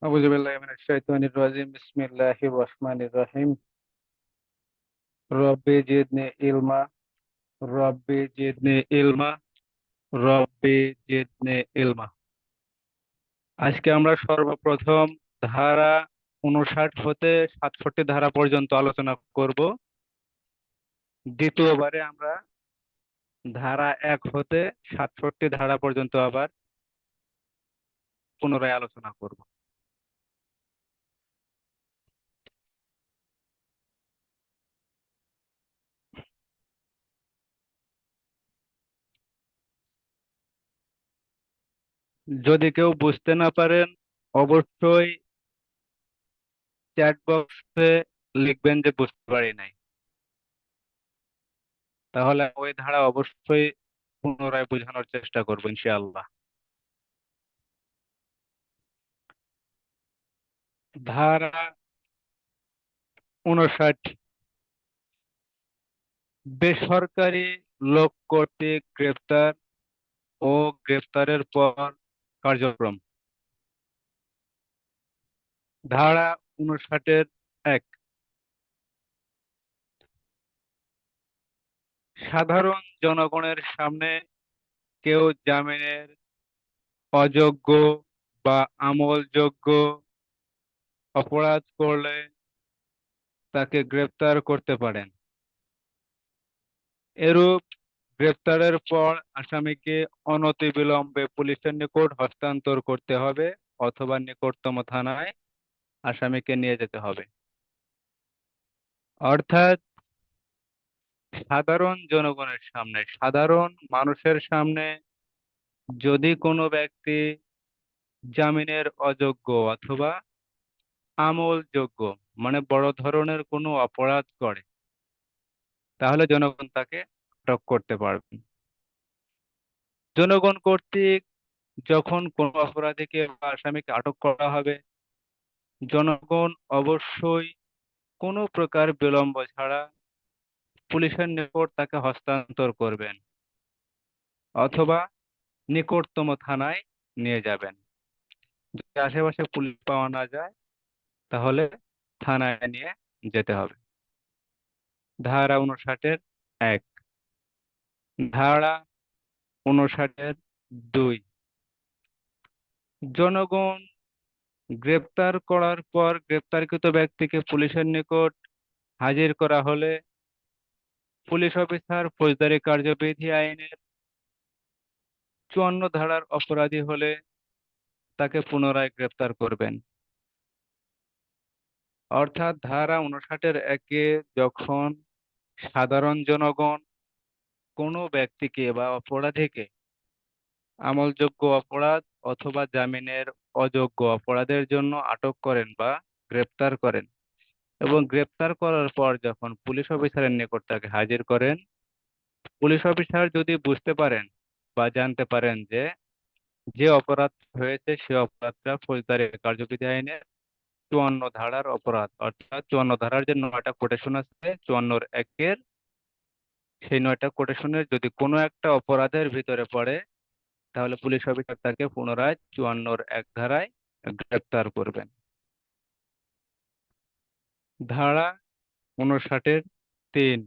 أعوذ بالله من الشيطان الرجيم بسم الله الرحمن الرحيم ربي زدني علما ربي زدني علما রব্বি জিদনি ইলমা। আজকে আমরা সর্বপ্রথম ধারা 59 হতে 67 ধারা পর্যন্ত আলোচনা করব। দ্বিতীয়বারে আমরা ধারা 1 হতে 67 ধারা পর্যন্ত আবার পুনরায় আলোচনা করব। যদি কেউ বুঝতে না পারেন অবশ্যই চ্যাট বক্সে লিখবেন যে বুঝতে পারি নাই, তাহলে ওই ধারা অবশ্যই পুনরায় বোঝানোর চেষ্টা করবো ইনশাআল্লাহ। ধারা 59, বেসরকারি লোক কর্তৃক গ্রেপ্তার ও গ্রেপ্তারের পর কার্যক্রম। ধারা 59-এর 1, সাধারণ জনগণের সামনে কেউ জামিনের অযোগ্য বা আমলযোগ্য অপরাধ করলে তাকে গ্রেপ্তার করতে পারেন। এরূপ গ্রেপ্তারের পর আসামিকে অনতিবিলম্বে পুলিশের নিকট হস্তান্তর করতে হবে অথবা নিকটতম থানায় আসামিকে নিয়ে যেতে হবে। অর্থাৎ সাধারণ জনগণের সামনে, সাধারণ মানুষের সামনে যদি কোনো ব্যক্তি জামিনের অযোগ্য অথবা আমলযোগ্য মানে বড় ধরনের কোনো অপরাধ করে, তাহলে জনগণ তাকে আটক করতে পারবে। জনগণ কর্তৃক যখন কোনো অপরাধীকে বা আসামিকে আটক করা হবে, জনগণ অবশ্যই কোনো প্রকার বিলম্ব ছাড়া পুলিশের নিকট তাকে হস্তান্তর করবেন অথবা নিকটতম থানায় নিয়ে যাবেন। যদি আশেপাশে পুলিশ পাওয়া না যায় তাহলে থানায় নিয়ে যেতে হবে। ধারা 59-এর 1, ধারা 59-এর 2, জনগণ গ্রেপ্তার করার পর গ্রেপ্তারকৃত ব্যক্তিকে পুলিশের নিকট হাজির করা হলে পুলিশ অফিসার ফৌজদারি কার্যবিধি আইনের 54 ধারার অপরাধী হলে তাকে পুনরায় গ্রেপ্তার করবেন। অর্থাৎ ধারা 59-এর 1-এ যখন সাধারণ জনগণ কোনো ব্যক্তিকে বা অপরাধীকে আমলযোগ্য অপরাধ অথবা জামিনের অযোগ্য অপরাধের জন্য আটক করেন বা গ্রেপ্তার করেন এবং গ্রেপ্তার করার পর যখন পুলিশ অফিসারের নিকট তাকে হাজির করেন, পুলিশ অফিসার যদি বুঝতে পারেন বা জানতে পারেন যে যে অপরাধ হয়েছে সে অপরাধটা ফৌজদারি কার্যবিধি আইনের 54 ধারার অপরাধ, অর্থাৎ 54 ধারার যে 9টা কোটেশন আছে 54-এর 1, সেই 9টা কোটেশনের যদি কোনো একটা অপরাধের ভিতরে পড়ে তাহলে পুলিশ অফিসার তাকে পুনরায় 54-1 ধারায় গ্রেপ্তার করবেন। ধারা 59-এর 3,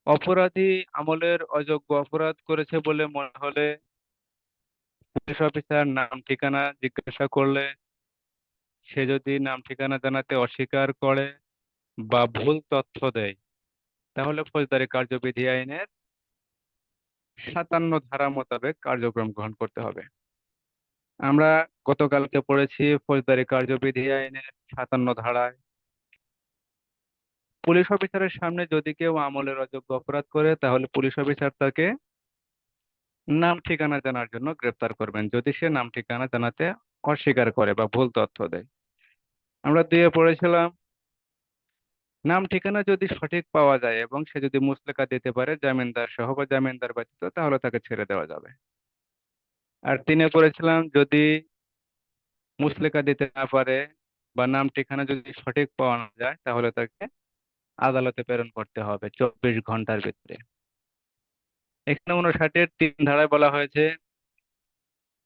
অপরাধী আমলের অযোগ্য অপরাধ করেছে বলে মনে হলে পুলিশ অফিসার নাম ঠিকানা জিজ্ঞাসা করলে সে যদি নাম ঠিকানা জানাতে অস্বীকার করে বা ভুল তথ্য দেয় তাহলে ফৌজদারি কার্যবিধি আইনের 57 ধারা মোতাবেক কার্যক্রম গ্রহণ করতে হবে। আমরা গতকালকে পড়েছি ফৌজদারি কার্যবিধি আইনের 57 ধারায় পুলিশ অফিসারের সামনে যদি কেউ আমলের অযোগ্য অপরাধ করে তাহলে পুলিশ অফিসার তাকে নাম ঠিকানা জানার জন্য গ্রেপ্তার করবেন যদি সে নাম ঠিকানা জানাতে অস্বীকার করে বা ভুল তথ্য দেয়। আমরা দিয়ে পড়েছিলাম নাম ঠিকানা যদি সঠিক পাওয়া যায় এবং সে যদি মুচলেকা দিতে পারে জামিনদার সহ বা জামিনদার ব্যতীত তাহলে তাকে ছেড়ে দেওয়া যাবে। আর 3-এ পড়েছিলাম যদি মুচলেকা দিতে না পারে বা নাম ঠিকানা যদি সঠিক পাওয়া না যায় তাহলে তাকে আদালতে প্রেরণ করতে হবে 24 ঘন্টার ভিতরে। এখানে 59-এর 3 ধারায় বলা হয়েছে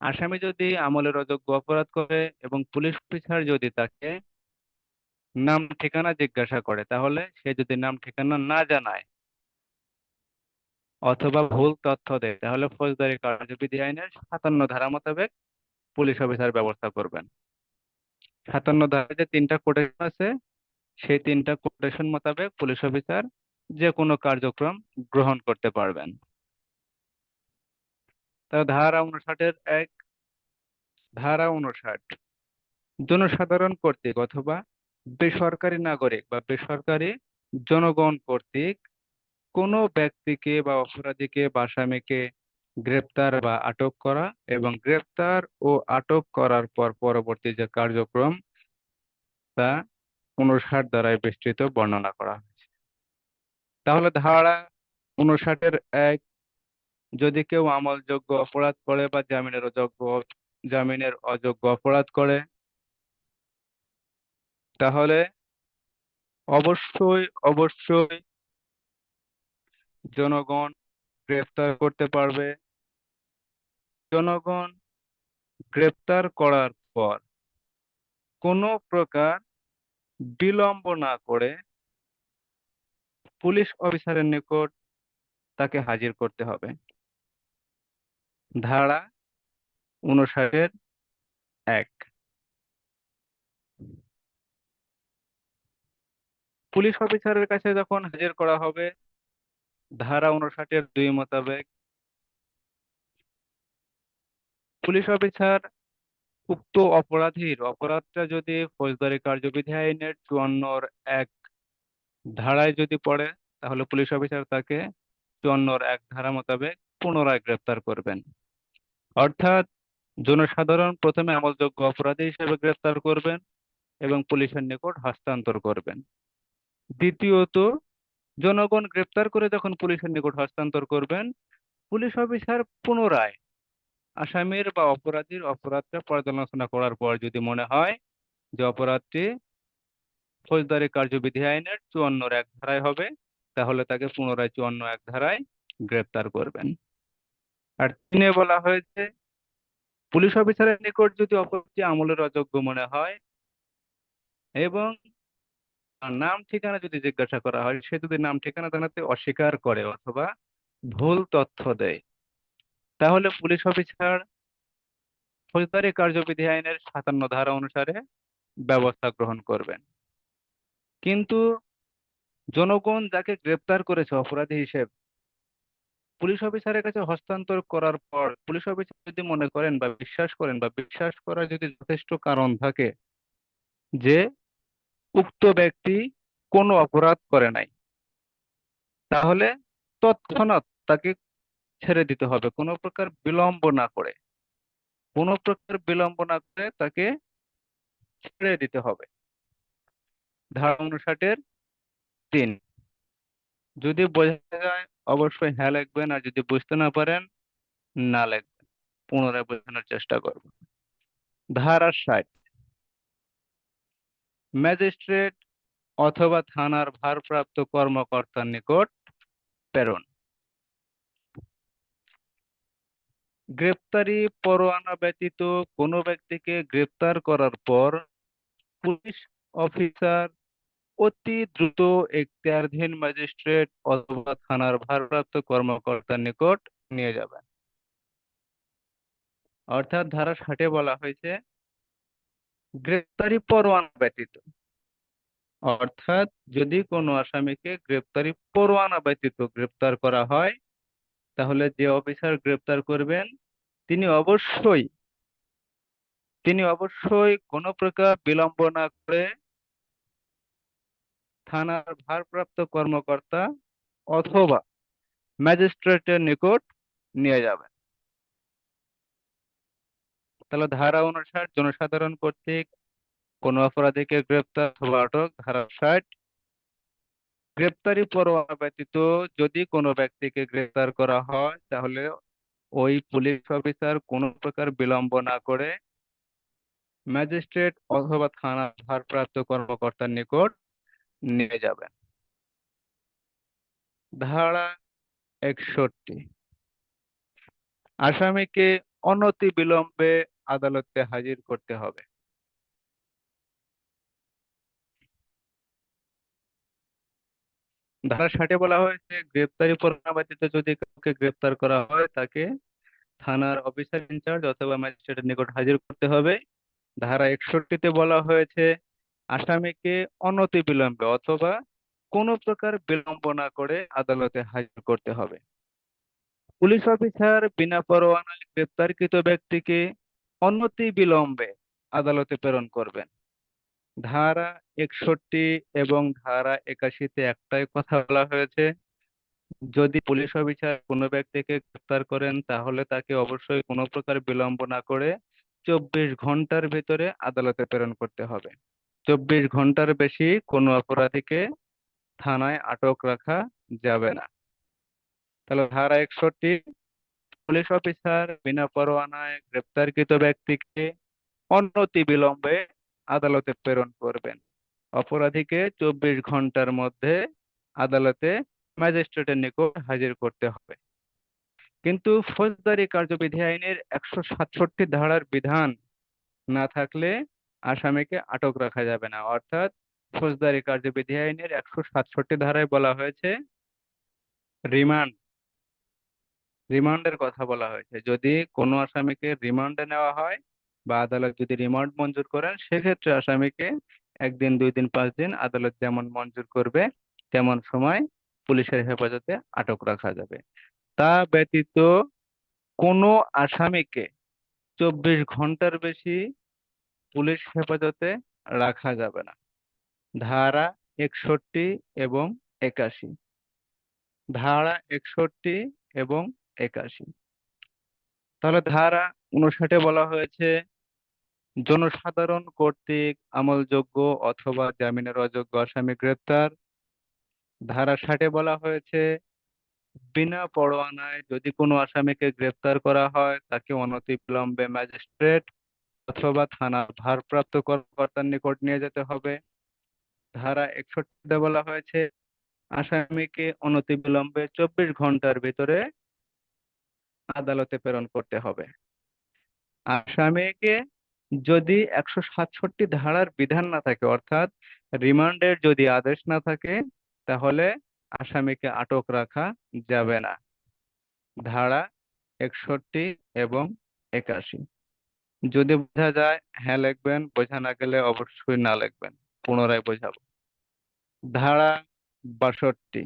আসামি যদি আমলের অযোগ্য অপরাধ করে এবং পুলিশ অফিসার যদি তাকে নাম ঠিকানা জিজ্ঞাসা করে, তাহলে সে যদি নাম ঠিকানা না জানায় অথবা ভুল তথ্য দেয়, তাহলে ফৌজদারি কার্যবিধি আইনের 57 ধারা মোতাবেক পুলিশ অফিসার ব্যবস্থা করবেন। 57 ধারায় যে 3টা কোটেশন আছে, সেই 3টা কোটেশন মোতাবেক পুলিশ অফিসার যে কোনো কার্যক্রম গ্রহণ করতে পারবেন। তা ধারা 59 জনসাধারণ কর্তৃক অথবা বেসরকারি নাগরিক বা বেসরকারি জনগণ কর্তৃক কোনো ব্যক্তিকে বা অপরাধীকে বা আসামিকে গ্রেপ্তার বা আটক করা এবং গ্রেপ্তার ও আটক করার পর পরবর্তী যে কার্যক্রম, তা 59 ধারায় বিস্তৃত বর্ণনা করা হয়েছে। তাহলে ধারা 59-1, যদি কেউ আমলযোগ্য অপরাধ করে বা জামিনের অযোগ্য অপরাধ করে, তাহলে অবশ্যই অবশ্যই জনগণ গ্রেপ্তার করতে পারবে। জনগণ গ্রেপ্তার করার পর কোনো প্রকার বিলম্ব না করে পুলিশ অফিসারের নিকট তাকে হাজির করতে হবে। ধারা 59-1, পুলিশ অফিসারের কাছে যখন হাজির করা হবে, ধারা 59-2 মোতাবেক পুলিশ অফিসার উক্ত অপরাধীর অপরাধটা যদি ফৌজদারি কার্যবিধি আইনের 54-1 ধারায় যদি পড়ে, তাহলে পুলিশ অফিসার তাকে 54-1 ধারা মোতাবেক পুনরায় গ্রেপ্তার করবেন। অর্থাৎ জনসাধারণ প্রথমে আমলযোগ্য অপরাধী হিসেবে গ্রেপ্তার করবেন এবং পুলিশের নিকট হস্তান্তর করবেন। দ্বিতীয়ত, জনগণ গ্রেপ্তার করে যখন পুলিশের নিকট হস্তান্তর করবেন, পুলিশ অফিসার পুনরায় আসামির বা অপরাধীর অপরাধটা পর্যালোচনা করার পর যদি মনে হয় যে অপরাধটি ফৌজদারি কার্যবিধি আইনের 54-1 ধারায় হবে, তাহলে তাকে পুনরায় 54-1 ধারায় গ্রেপ্তার করবেন। আর 3-এ বলা হয়েছে, পুলিশ অফিসারের নিকট যদি অপরাধটি আমলের অযোগ্য মনে হয় এবং তার নাম ঠিকানা যদি জিজ্ঞাসা করা হয়, সে যদি নাম ঠিকানা জানাতে অস্বীকার করে অথবা ভুল তথ্য দেয়, তাহলে পুলিশ অফিসার ফৌজদারি কার্যবিধি আইনের 57 ধারা অনুসারে ব্যবস্থা গ্রহণ করবেন। কিন্তু জনগণ যাকে গ্রেপ্তার করেছে অপরাধী হিসেবে, পুলিশ অফিসারের কাছে হস্তান্তর করার পর পুলিশ অফিসার যদি মনে করেন বা বিশ্বাস করার যদি যথেষ্ট কারণ থাকে যে উক্ত ব্যক্তি কোনো অপরাধ করে নাই, তাহলে তৎক্ষণাৎ তাকে ছেড়ে দিতে হবে, কোনো প্রকার বিলম্ব না করে তাকে ছেড়ে দিতে হবে। ধারা 59-3, যদি বোঝা যায় অবশ্যই হ্যাঁ লিখবেন, আর যদি বুঝতে না পারেন না লিখবেন, পুনরায় বোঝানোর চেষ্টা করব। ধারা 60, ম্যাজিস্ট্রেট অথবা থানার ভারপ্রাপ্ত কর্মকর্তার নিকট প্রেরণ। গ্রেপ্তারি পরোয়ানা ব্যতীত কোনো ব্যক্তিকে গ্রেপ্তার করার পর পুলিশ অফিসার অতি দ্রুত এখতিয়ারধীন ম্যাজিস্ট্রেট অথবা থানার ভারপ্রাপ্ত কর্মকর্তার নিকট নিয়ে যাবেন। অর্থাৎ ধারা 60-এ বলা হয়েছে গ্রেপ্তারি পরোয়ানা ব্যতীত, অর্থাৎ যদি কোনো আসামিকে গ্রেপ্তারি পরোয়ানা ব্যতীত গ্রেপ্তার করা হয়, তাহলে যে অফিসার গ্রেপ্তার করবেন তিনি অবশ্যই তিনি অবশ্যই কোনো প্রকার বিলম্ব না করে থানার ভারপ্রাপ্ত কর্মকর্তা অথবা ম্যাজিস্ট্রেটের নিকট নিয়ে যাবেন। তাহলে ধারা 59 জনসাধারণ কর্তৃক কোনো অপরাধীকে গ্রেপ্তার অথবা আটক। ধারা 60, গ্রেপ্তারি পরোয়ানা ব্যতীত যদি কোনো ব্যক্তিকে গ্রেপ্তার করা হয়, তাহলে ওই পুলিশ অফিসার কোনো প্রকার বিলম্ব না করে ম্যাজিস্ট্রেট অথবা থানার ভারপ্রাপ্ত কর্মকর্তার নিকট নিয়ে যাবেন। ধারা 61, আসামিকে অনতি বিলম্বে আদালতে হাজির করতে হবে। ধারা 60 বলা হয়েছে গ্রেপ্তারি পরোয়ানা ব্যতীত যদি কাউকে গ্রেপ্তার করা হয় তাকে থানার অফিসার ইনচার্জ অথবা ম্যাজিস্ট্রেটের নিকট হাজির করতে হবে। ধারা 61-তে বলা হয়েছে আসামিকে অনতি বিলম্বে অথবা কোনো প্রকার বিলম্ব না করে আদালতে হাজির করতে হবে। পুলিশ অফিসার বিনা পরোয়ানায় গ্রেপ্তারকৃত ব্যক্তিকে অনতি বিলম্বে আদালতে প্রেরণ করবেন। ধারা 61 এবং ধারা 81-তে একটাই কথা বলা হয়েছে, যদি পুলিশ অফিসার কোনো ব্যক্তিকে গ্রেপ্তার করেন তাহলে তাকে অবশ্যই কোনো প্রকার বিলম্ব না করে 24 ঘন্টার ভিতরে আদালতে প্রেরণ করতে হবে। 24 ঘন্টার বেশি কোনো অপরাধীকে থানায় আটক রাখা যাবে না। তাহলে ধারা 61, পুলিশ অফিসার বিনা পরোয়ানায় গ্রেপ্তারকৃত ব্যক্তিকে অনতি বিলম্বে আদালতে প্রেরণ করবেন। অপরাধীকে 24 ঘন্টার মধ্যে আদালতে ম্যাজিস্ট্রেটের নিকট হাজির করতে হবে। কিন্তু ফৌজদারি কার্যবিধি আইনের 167 ধারার বিধান না থাকলে আসামিকে আটক রাখা যাবে না। অর্থাৎ ফৌজদারি কার্যবিধি আইনের 167 ধারায় বলা হয়েছে রিমান্ড, রিমান্ডের কথা বলা হয়েছে। যদি কোনো আসামিকে রিমান্ডে নেওয়া হয় বা আদালত যদি রিমান্ড মঞ্জুর করেন সেক্ষেত্রে আসামিকে 1 দিন 2 দিন 5 দিন আদালত যেমন মঞ্জুর করবে তেমন সময় পুলিশের হেফাজতে আটক রাখা যাবে। তা ব্যতীত কোনো আসামিকে 24 ঘন্টার বেশি পুলিশ হেফাজতে রাখা যাবে না। ধারা 61 এবং 81, ধারা 61 এবং 81। তাহলে ধারা 59-এ বলা হয়েছে জনসাধারণ কর্তৃক আমলযোগ্য অথবা জামিনের অযোগ্য আসামি গ্রেপ্তার। ধারা 60-এ বলা হয়েছে বিনা পরোয়ানায় যদি কোনো আসামিকে গ্রেপ্তার করা হয় তাকে অনতিবিলম্বে ম্যাজিস্ট্রেট অথবা থানার ভারপ্রাপ্ত কর্মকর্তার নিকট নিয়ে যেতে হবে। ধারা 61-তে বলা হয়েছে আসামিকে অনতিবিলম্বে 24 ঘন্টার ভিতরে আদালতে প্রেরণ করতে হবে। আসামিকে যদি 167 ধারার বিধান না থাকে অর্থাৎ রিমান্ডের যদি আদেশ না থাকে তাহলে আসামিকে আটক রাখা যাবে না। ধারা 61 এবং 81। যদি বোঝা যায় হ্যাঁ লিখবেন, বোঝা না গেলে অবশ্যই না লিখবেন, পুনরায় বোঝাবো। ধারা 62,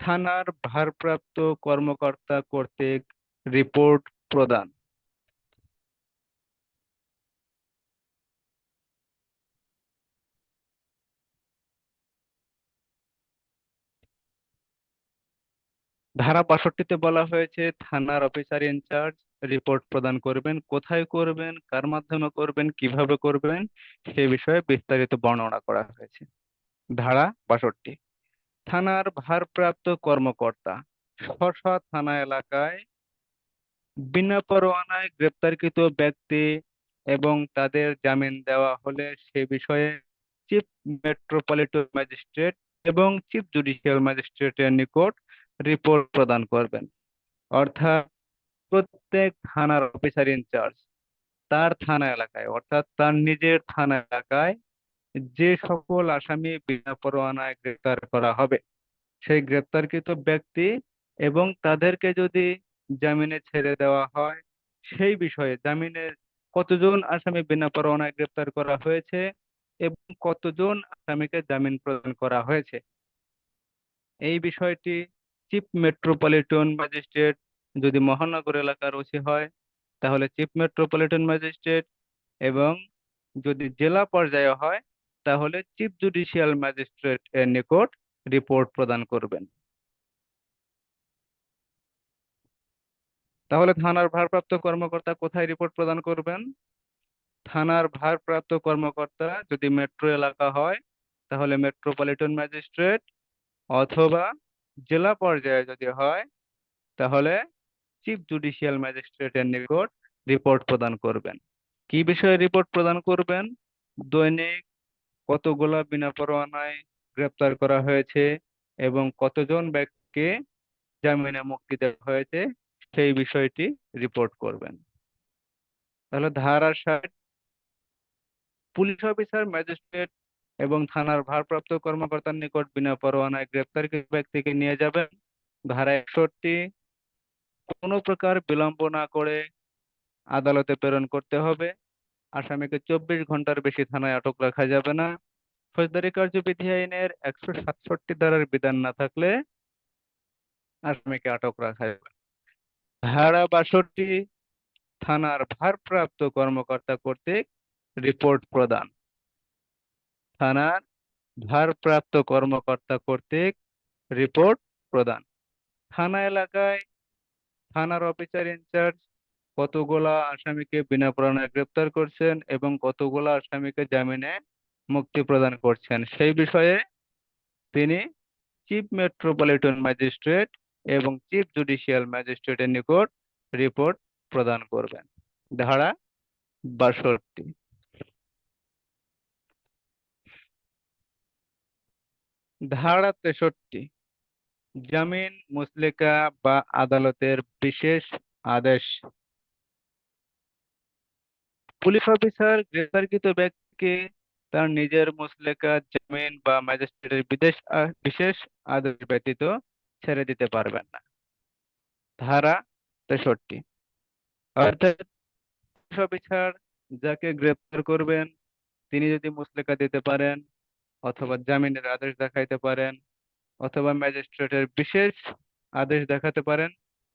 থানার ভারপ্রাপ্ত কর্মকর্তা কর্তৃক রিপোর্ট প্রদান। ধারা 62-তে বলা হয়েছে থানার অফিসার ইনচার্জ রিপোর্ট প্রদান করবেন। কোথায় করবেন, কার মাধ্যমে করবেন, কিভাবে করবেন সে বিষয়ে বিস্তারিত বর্ণনা করা হয়েছে। ধারা 62, থানার ভারপ্রাপ্ত কর্মকর্তা স্ব থানা এলাকায় বিনা পরোয়ানায় গ্রেপ্তারকৃত ব্যক্তি এবং তাদের জামিন দেওয়া হলে সে বিষয়ে চিফ মেট্রোপলিটন ম্যাজিস্ট্রেট এবং চিফ জুডিশিয়াল ম্যাজিস্ট্রেটের নিকট রিপোর্ট প্রদান করবেন। অর্থাৎ প্রত্যেক থানার অফিসার ইনচার্জ তার থানা এলাকায় অর্থাৎ তার নিজের থানা এলাকায় যে সকল আসামি বিনা পরোয়ানায় গ্রেপ্তার করা হবে সেই গ্রেপ্তারকৃত ব্যক্তি এবং তাদেরকে যদি জামিনে ছেড়ে দেওয়া হয় সেই বিষয়ে জামিনের কতজন আসামি বিনা পরোয়ানায় গ্রেপ্তার করা হয়েছে এবং কতজন আসামিকে জামিন প্রদান করা হয়েছে এই বিষয়টি চিফ মেট্রোপলিটন ম্যাজিস্ট্রেট, যদি মহানগর এলাকার ওসি হয় তাহলে চিফ মেট্রোপলিটন ম্যাজিস্ট্রেট, এবং যদি জেলা পর্যায়ে হয় তাহলে চিফ জুডিশিয়াল ম্যাজিস্ট্রেট এর নিকট রিপোর্ট প্রদান করবেন। তাহলে থানার ভারপ্রাপ্ত কর্মকর্তা কোথায় রিপোর্ট প্রদান করবেন? থানার ভারপ্রাপ্ত কর্মকর্তা যদি মেট্রো এলাকা হয় তাহলে মেট্রোপলিটন ম্যাজিস্ট্রেট, অথবা জেলা পর্যায়ে যদি হয় তাহলে চিফ জুডিশিয়াল ম্যাজিস্ট্রেটের নিকট রিপোর্ট প্রদান করবেন। কি বিষয়ে রিপোর্ট প্রদান করবেন? দৈনিক কতগুলা বিনা পরোয়ানায় গ্রেপ্তার করা হয়েছে এবং কতজন ব্যক্তিকে জামিনে মুক্তি দেওয়া হয়েছে সেই বিষয়টি রিপোর্ট করবেন। তাহলে ধারা 60, পুলিশ অফিসার, ম্যাজিস্ট্রেট এবং থানার ভারপ্রাপ্ত কর্মকর্তার নিকট বিনা পরোয়ানায় গ্রেপ্তারকৃত ব্যক্তিকে নিয়ে যাবেন। ধারা 61, কোনো প্রকার বিলম্ব না করে আদালতে প্রেরণ করতে হবে। আসামিকে 24 ঘন্টার বেশি থানায় আটক রাখা যাবে না। ফৌজদারি কার্যবিধি আইনের 167 ধারার বিধান না থাকলে আসামিকে আটক রাখা যাবে না। ধারা 62, থানার ভারপ্রাপ্ত কর্মকর্তা কর্তৃক রিপোর্ট প্রদান। থানার ভারপ্রাপ্ত কর্মকর্তা কর্তৃক রিপোর্ট প্রদান। থানা এলাকায় থানার অফিসার ইনচার্জ কতগুলা আসামিকে বিনা পরোয়ানায় গ্রেপ্তার করছেন এবং কতগুলা আসামিকে জামিনে মুক্তি প্রদান করছেন সেই বিষয়ে তিনি চিফ মেট্রোপলিটন ম্যাজিস্ট্রেট এবং চিফ জুডিশিয়াল ম্যাজিস্ট্রেটের নিকট রিপোর্ট প্রদান করবেন। ধারা 62। ধারা 63, জামিন, মুচলেকা বা আদালতের বিশেষ আদেশ। পুলিশ অফিসার গ্রেপ্তারকৃত ব্যক্তিকে তার নিজের মুচলেকা, জামিন বা ম্যাজিস্ট্রেটের বিশেষ আদেশ ব্যতীত ছেড়ে দিতে পারবেন না। ধারা 63, অর্থাৎ পুলিশ অফিসার যাকে গ্রেপ্তার করবেন তিনি যদি মুচলেকা দিতে পারেন অথবা জামিনের আদেশ দেখাইতে পারেন অথবা ম্যাজিস্ট্রেটের বিশেষ আদেশ দেখাতে পারেন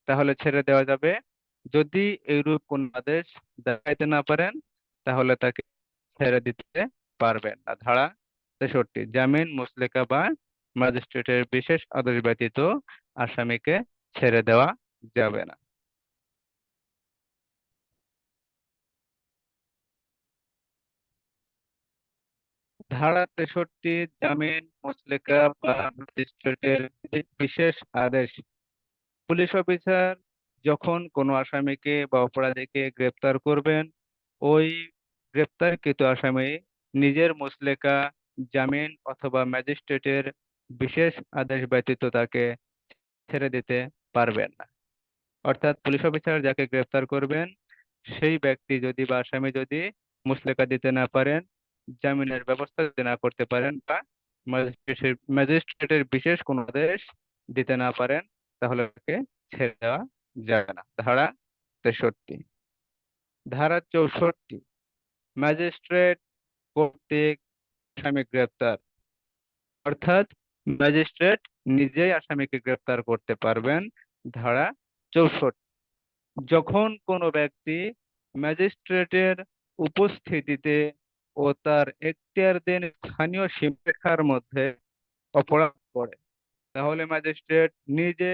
তাহলে ছেড়ে দেওয়া যাবে। যদি এইরূপ কোন আদেশ দেখাইতে না পারেন তাহলে তাকে ছেড়ে দিতে পারবেন না। ধারা 63, জামিন, মুচলেকা বা ম্যাজিস্ট্রেটের বিশেষ আদেশ ব্যতীত আসামিকে ছেড়ে দেওয়া যাবে না। ধারা 63, জামিন, মুচলেকা বা ম্যাজিস্ট্রেটের বিশেষ আদেশ। পুলিশ অফিসার যখন কোনো আসামিকে বা অপরাধীকে গ্রেপ্তার করবেন ওই গ্রেপ্তারকৃত আসামি নিজের মুচলেকা, জামিন অথবা ম্যাজিস্ট্রেটের বিশেষ আদেশ ব্যতীত তাকে ছেড়ে দিতে পারবেন না। অর্থাৎ পুলিশ অফিসার যাকে গ্রেপ্তার করবেন সেই ব্যক্তি যদি বা আসামি যদি মুচলেকা দিতে না পারেন, জামিনের ব্যবস্থা যদি না করতে পারেন বা ম্যাজিস্ট্রেটের বিশেষ কোনো আদেশ দিতে না পারেন তাহলে তাকে ছেড়ে দেওয়া যাবে না। ধারা 63। ধারা 64, ম্যাজিস্ট্রেট কর্তৃক আসামি গ্রেপ্তার। অর্থাৎ ম্যাজিস্ট্রেট নিজেই আসামিকে গ্রেপ্তার করতে পারবেন। ধারা 64, যখন কোনো ব্যক্তি ম্যাজিস্ট্রেটের উপস্থিতিতে ও তার এখতিয়ারধীন স্থানীয় সীমারেখার মধ্যে অপরাধ করে তাহলে ম্যাজিস্ট্রেট নিজে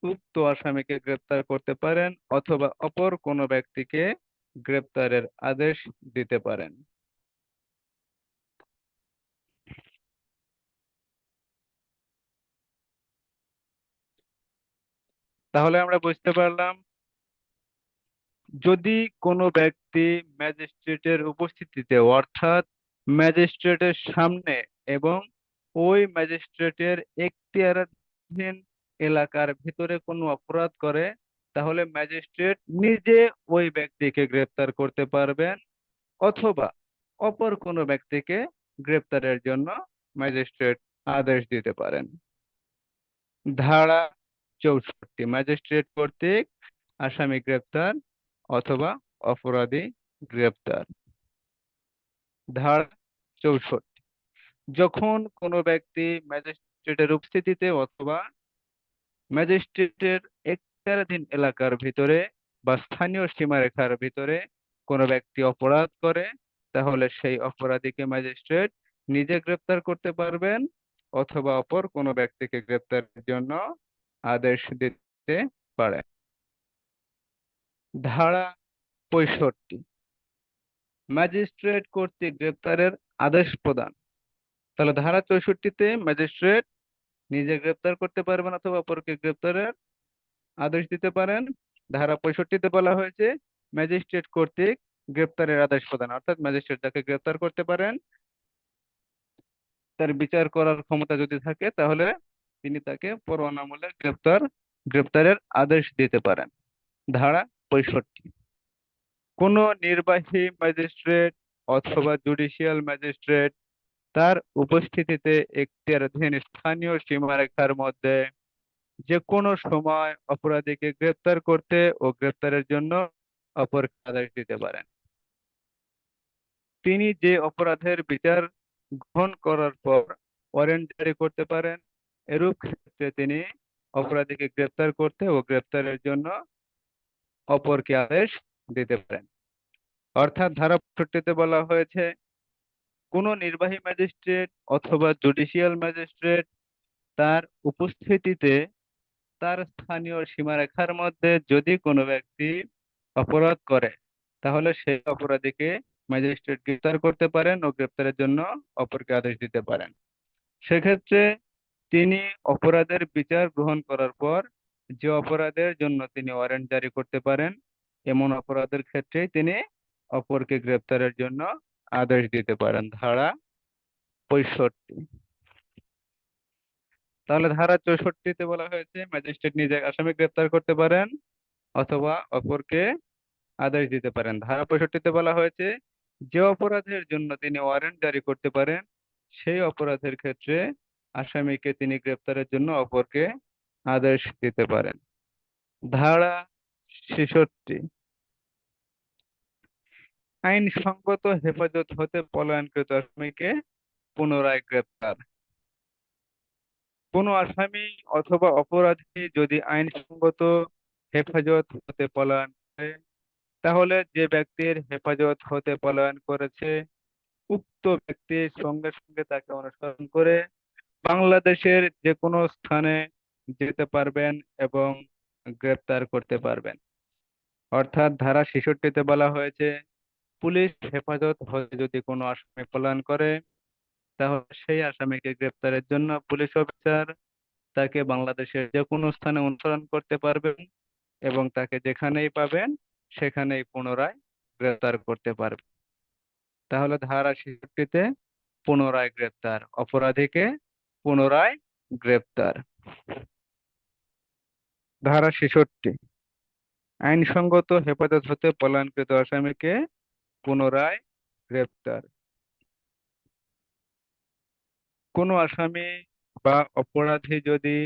উক্ত আসামিকে গ্রেপ্তার করতে পারেন অথবা অপর কোনো ব্যক্তিকে গ্রেপ্তারের আদেশ দিতে পারেন। তাহলে আমরা বুঝতে পারলাম যদি কোনো ব্যক্তি ম্যাজিস্ট্রেটের উপস্থিতিতে অর্থাৎ ম্যাজিস্ট্রেটের সামনে এবং ওই ম্যাজিস্ট্রেটের এখতিয়ারাধীন এলাকার ভিতরে কোনো অপরাধ করে তাহলে ম্যাজিস্ট্রেট নিজে ওই ব্যক্তিকে গ্রেপ্তার করতে পারবেন অথবা অপর কোনো ব্যক্তিকে গ্রেপ্তারের জন্য ম্যাজিস্ট্রেট আদেশ দিতে পারেন। ধারা 64, ম্যাজিস্ট্রেট কর্তৃক আসামি গ্রেপ্তার অথবা অপরাধী গ্রেপ্তার। ধারা 64, যখন কোনো ব্যক্তি ম্যাজিস্ট্রেটের উপস্থিতিতে অথবা ম্যাজিস্ট্রেটের এখতিয়ারাধীন এলাকার ভিতরে বা স্থানীয় সীমারেখার ভিতরে কোনো ব্যক্তি অপরাধ করে তাহলে সেই অপরাধীকে ম্যাজিস্ট্রেট নিজে গ্রেপ্তার করতে পারবেন অথবা অপর কোনো ব্যক্তিকে গ্রেপ্তারের জন্য আদেশ দিতে পারেন। ধারা 65, ম্যাজিস্ট্রেট কর্তৃক গ্রেপ্তারের আদেশ প্রদান। তাহলে ধারা 64-তে ম্যাজিস্ট্রেট নিজে গ্রেপ্তার করতে পারবেন অথবা অপরকে গ্রেপ্তারের আদেশ দিতে পারেন। ধারা 65-তে বলা হয়েছে ম্যাজিস্ট্রেট কর্তৃক গ্রেপ্তারের আদেশ প্রদান, অর্থাৎ ম্যাজিস্ট্রেট তাকে গ্রেপ্তার করতে পারেন। তার বিচার করার ক্ষমতা যদি থাকে তাহলে তিনি তাকে পরোয়ানামূলক গ্রেপ্তার গ্রেপ্তারের আদেশ দিতে পারেন। ধারা 65, কোনো নির্বাহী ম্যাজিস্ট্রেট অথবা জুডিশিয়াল ম্যাজিস্ট্রেট তার উপস্থিতিতে এখতিয়ারাধীন স্থানীয় সীমারেখার মধ্যে যে কোনো সময় অপরাধীকে গ্রেপ্তার করতে ও গ্রেপ্তারের জন্য অপরকে আদেশ দিতে পারেন। তিনি যে অপরাধের বিচার গ্রহণ করার পর ওয়ারেন্ট জারি করতে পারেন। এরূপ ক্ষেত্রে তিনি অপরাধীকে গ্রেপ্তার করতে ও গ্রেপ্তারের জন্য অপরকে আদেশ দিতে পারেন। অর্থাৎ ধারা 65-তে বলা হয়েছে, কোনো নির্বাহী ম্যাজিস্ট্রেট অথবা জুডিশিয়াল ম্যাজিস্ট্রেট তার উপস্থিতিতে তার স্থানীয় সীমারেখার মধ্যে যদি কোনো ব্যক্তি অপরাধ করে, তাহলে সেই অপরাধীকে ম্যাজিস্ট্রেট গ্রেপ্তার করতে পারেন ও গ্রেপ্তারের জন্য অপরকে আদেশ দিতে পারেন। সেক্ষেত্রে তিনি অপরাধের বিচার গ্রহণ করার পর যে অপরাধের জন্য তিনি ওয়ারেন্ট জারি করতে পারেন, এমন অপরাধের ক্ষেত্রেই তিনি অপরকে গ্রেপ্তারের জন্য আদেশ দিতে পারেন। ধারা 65। তাহলে ধারা 64-তে বলা হয়েছে ম্যাজিস্ট্রেট নিজে আসামি গ্রেপ্তার করতে পারেন অথবা অপরকে আদেশ দিতে পারেন। ধারা 65-তে বলা হয়েছে যে অপরাধের জন্য তিনি ওয়ারেন্ট জারি করতে পারেন, সেই অপরাধের ক্ষেত্রে আসামিকে তিনি গ্রেপ্তারের জন্য অপরকে আদেশ দিতে পারেন। ধারা 66, আইনসঙ্গত হেফাজত হতে পলায়নকৃত আসামিকে পুনরায় গ্রেপ্তার। কোনো আসামি অথবা অপরাধী যদি আইনসঙ্গত হেফাজত হতে পলায়ন করে, তাহলে যে ব্যক্তির হেফাজত হতে পলায়ন করেছে উক্ত ব্যক্তির সঙ্গে সঙ্গে তাকে অনুসরণ করে বাংলাদেশের যে কোনো স্থানে যেতে পারবেন এবং গ্রেপ্তার করতে পারবেন। অর্থাৎ ধারা 66-তে বলা হয়েছে, পুলিশ হেফাজত হতে যদি কোনো আসামি পলায়ন করে, তাহলে সেই আসামিকে গ্রেপ্তারের জন্য পুলিশ অফিসার তাকে বাংলাদেশের যে কোনো স্থানে অনুসরণ করতে পারবেন এবং তাকে যেখানেই পাবেন সেখানেই পুনরায় গ্রেপ্তার করতে পারবেন। তাহলে ধারা 66-তে পুনরায় গ্রেপ্তার, অপরাধীকে পুনরায় গ্রেপ্তার। ধারা 66, আইনসঙ্গত হেফাজত হতে পলায়নকৃত আসামিকে পুনরায় গ্রেপ্তার। কোনো আসামি বা অপরাধী যদি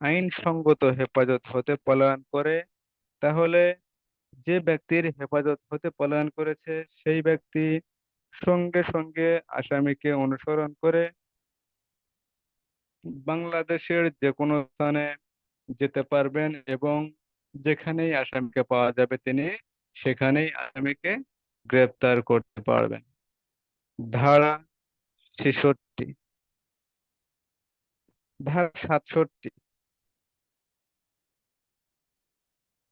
আইনসঙ্গত হেফাজত হতে পলায়ন করে, তাহলে যে ব্যক্তির হেফাজত হতে পলায়ন করেছে সেই ব্যক্তি সঙ্গে সঙ্গে আসামিকে অনুসরণ করে বাংলাদেশের যে কোনো স্থানে যেতে পারবেন এবং যেখানেই আসামিকে পাওয়া যাবে তিনি সেখানেই আসামিকে গ্রেপ্তার করতে পারবেন। ধারা 66। ধারা 67,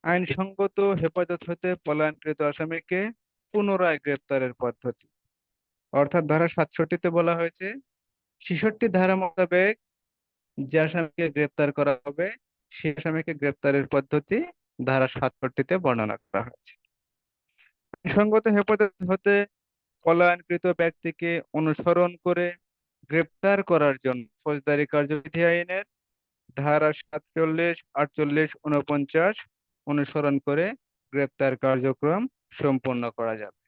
আইনসঙ্গত হেফাজত হতে পলায়নকৃত আসামিকে পুনরায় গ্রেপ্তারের পদ্ধতি। অর্থাৎ ধারা 67-তে বলা হয়েছে 66 ধারা মোতাবেক যে আসামিকে গ্রেপ্তার করা হবে সেই আসামিকে গ্রেপ্তারের পদ্ধতি ধারা 67-তে বর্ণনা করা হয়েছে। সঙ্গত হেফাজত হতে পলায়নকৃত ব্যক্তিকে অনুসরণ করে গ্রেপ্তার করার জন্য ফৌজদারি কার্যবিধি আইনের ধারা 47, 48, 49 অনুসরণ করে গ্রেপ্তার কার্যক্রম সম্পন্ন করা যাবে।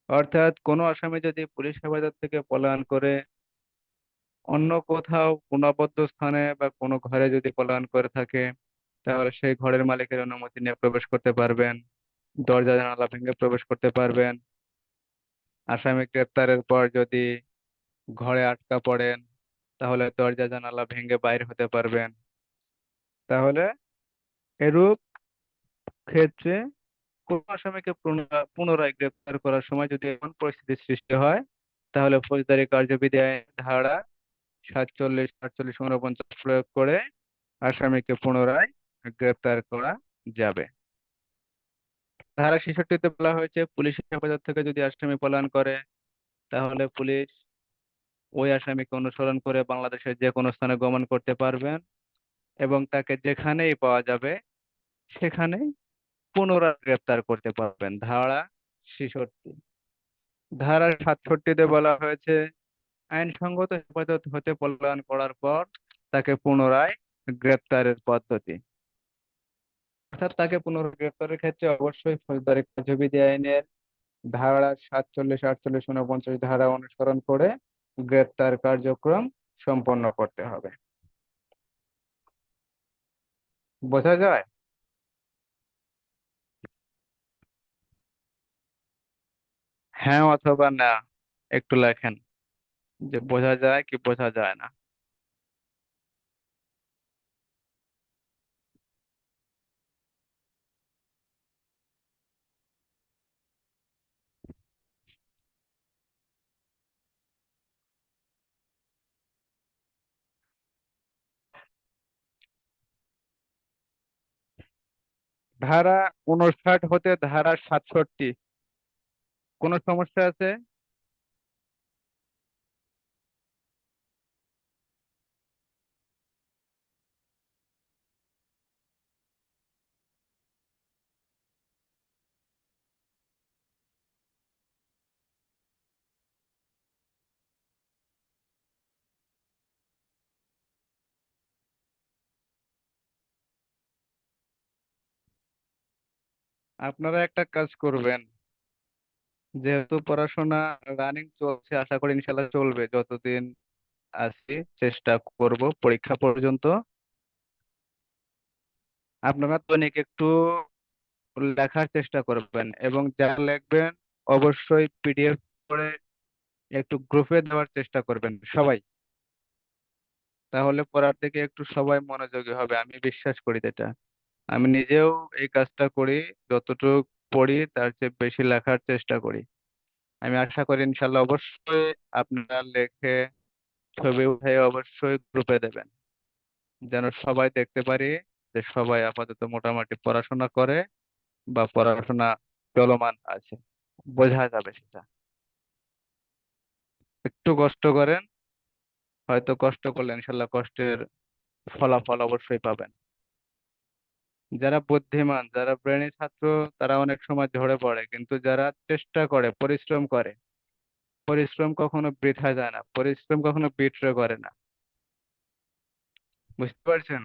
অর্থাৎ কোনো আসামি যদি পুলিশ হেফাজত থেকে পলায়ন করে অন্য কোথাও কোনো আবদ্ধ স্থানে বা কোনো ঘরে যদি পলায়ন করে থাকে, তাহলে সেই ঘরের মালিকের অনুমতি নিয়ে প্রবেশ করতে পারবেন, দরজা জানালা ভেঙে প্রবেশ করতে পারবেন। আসামি গ্রেপ্তারের পর যদি ঘরে আটকা পড়েন, তাহলে দরজা জানালা ভেঙে বাইরে হতে পারবেন। তাহলে এরূপ ক্ষেত্রে কোন আসামিকে পুনরায় গ্রেপ্তার করার সময় যদি এমন পরিস্থিতির সৃষ্টি হয়, তাহলে ফৌজদারি কার্যবিধি আইন ধারা 47, 48, 49 প্রয়োগ করে আসামিকে পুনরায় গ্রেপ্তার করা যাবে। ধারা 66-তে বলা হয়েছে পুলিশ হেফাজত থেকে যদি আসামি পলায়ন করে, তাহলে পুলিশ ওই আসামিকে অনুসরণ করে বাংলাদেশের যে কোনো স্থানে গমন করতে পারবেন এবং তাকে যেখানেই পাওয়া যাবে সেখানেই পুনরায় গ্রেপ্তার করতে পারবেন। ধারা 66। ধারা 67-তে বলা হয়েছে আইনসঙ্গত হেফাজত হতে পলায়ন করার পর তাকে পুনরায় গ্রেপ্তারের পদ্ধতি। অর্থাৎ তাকে পুনর্গ্রেপ্তারের ক্ষেত্রে অবশ্যই ফৌজদারি কার্যবিধি আইনের ধারা 47, 48, 49 ধারা অনুসরণ করে গ্রেপ্তার কার্যক্রম সম্পন্ন করতে হবে। বোঝা যায়? হ্যাঁ অথবা না, একটু লেখেন যে বোঝা যায় কি বোঝা যায় না। ধারা 59 হতে ধারা 67, কোনো সমস্যা আছে? আপনারা একটা কাজ করবেন, যেহেতু পড়াশোনা রানিং চলছে, আশা করি ইনশাল্লাহ চলবে যতদিন আছি, চেষ্টা করব পরীক্ষা পর্যন্ত। আপনারা দৈনিক একটু লেখার চেষ্টা করবেন এবং যা লিখবেন অবশ্যই পিডিএফ করে একটু গ্রুপে দেওয়ার চেষ্টা করবেন সবাই। তাহলে পড়ার দিকে একটু সবাই মনোযোগী হবে, আমি বিশ্বাস করি যেটা। আমি নিজেও এই কাজটা করি, যতটুকু পড়ি তার চেয়ে বেশি লেখার চেষ্টা করি। আমি আশা করি ইনশাল্লাহ অবশ্যই আপনারা লেখে ছবি উঠে অবশ্যই গ্রুপে দেবেন, যেন সবাই দেখতে পারি যে সবাই আপাতত মোটামুটি পড়াশোনা করে বা পড়াশোনা চলমান আছে। বোঝা যাবে সেটা। একটু কষ্ট করেন, হয়তো কষ্ট করলে ইনশাল্লাহ কষ্টের ফলাফল অবশ্যই পাবেন। যারা বুদ্ধিমান, যারা ব্রেনী ছাত্র, তারা অনেক সময় ঝরে পড়ে, কিন্তু যারা চেষ্টা করে, পরিশ্রম করে, পরিশ্রম কখনো বৃথা যায় না, পরিশ্রম কখনো বিট্রে করে না। বুঝতে পারছেন?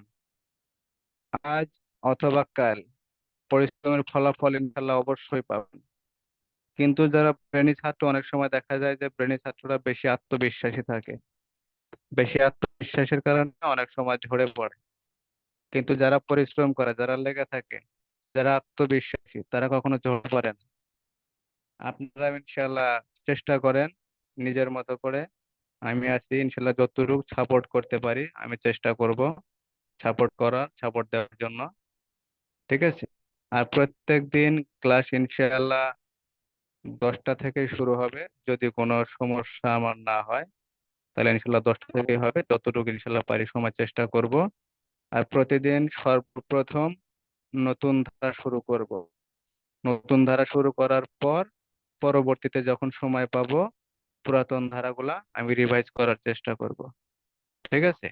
আজ অথবা কাল পরিশ্রমের ফলাফল ইনশাল্লাহ অবশ্যই পাবেন। কিন্তু যারা ব্রেনী ছাত্র, অনেক সময় দেখা যায় যে ব্রেনী ছাত্ররা বেশি আত্মবিশ্বাসী থাকে, বেশি আত্মবিশ্বাসের কারণে অনেক সময় ঝরে পড়ে। কিন্তু যারা পরিশ্রম করে, যারা লেগে থাকে, যারা আত্মবিশ্বাসী, তারা কখনো ঝরে পড়ে না। আপনারা ইনশাল্লাহ চেষ্টা করেন নিজের মতো করে। আমি আছি ইনশাল্লাহ, যতটুকু সাপোর্ট করতে পারি আমি চেষ্টা করব সাপোর্ট দেওয়ার জন্য। ঠিক আছে? আর প্রত্যেক দিন ক্লাস ইনশাল্লাহ 10টা থেকে শুরু হবে। যদি কোনো সমস্যা আমার না হয় তাহলে ইনশাল্লাহ 10টা থেকেই হবে, যতটুকু ইনশাল্লাহ পারি সময় চেষ্টা করব। আর প্রতিদিন সর্বপ্রথম নতুন ধারা শুরু করব। নতুন ধারা শুরু করার পর পরবর্তীতে যখন সময় পাবো পুরাতন ধারাগুলা আমি রিভাইজ করার চেষ্টা করব। ঠিক আছে?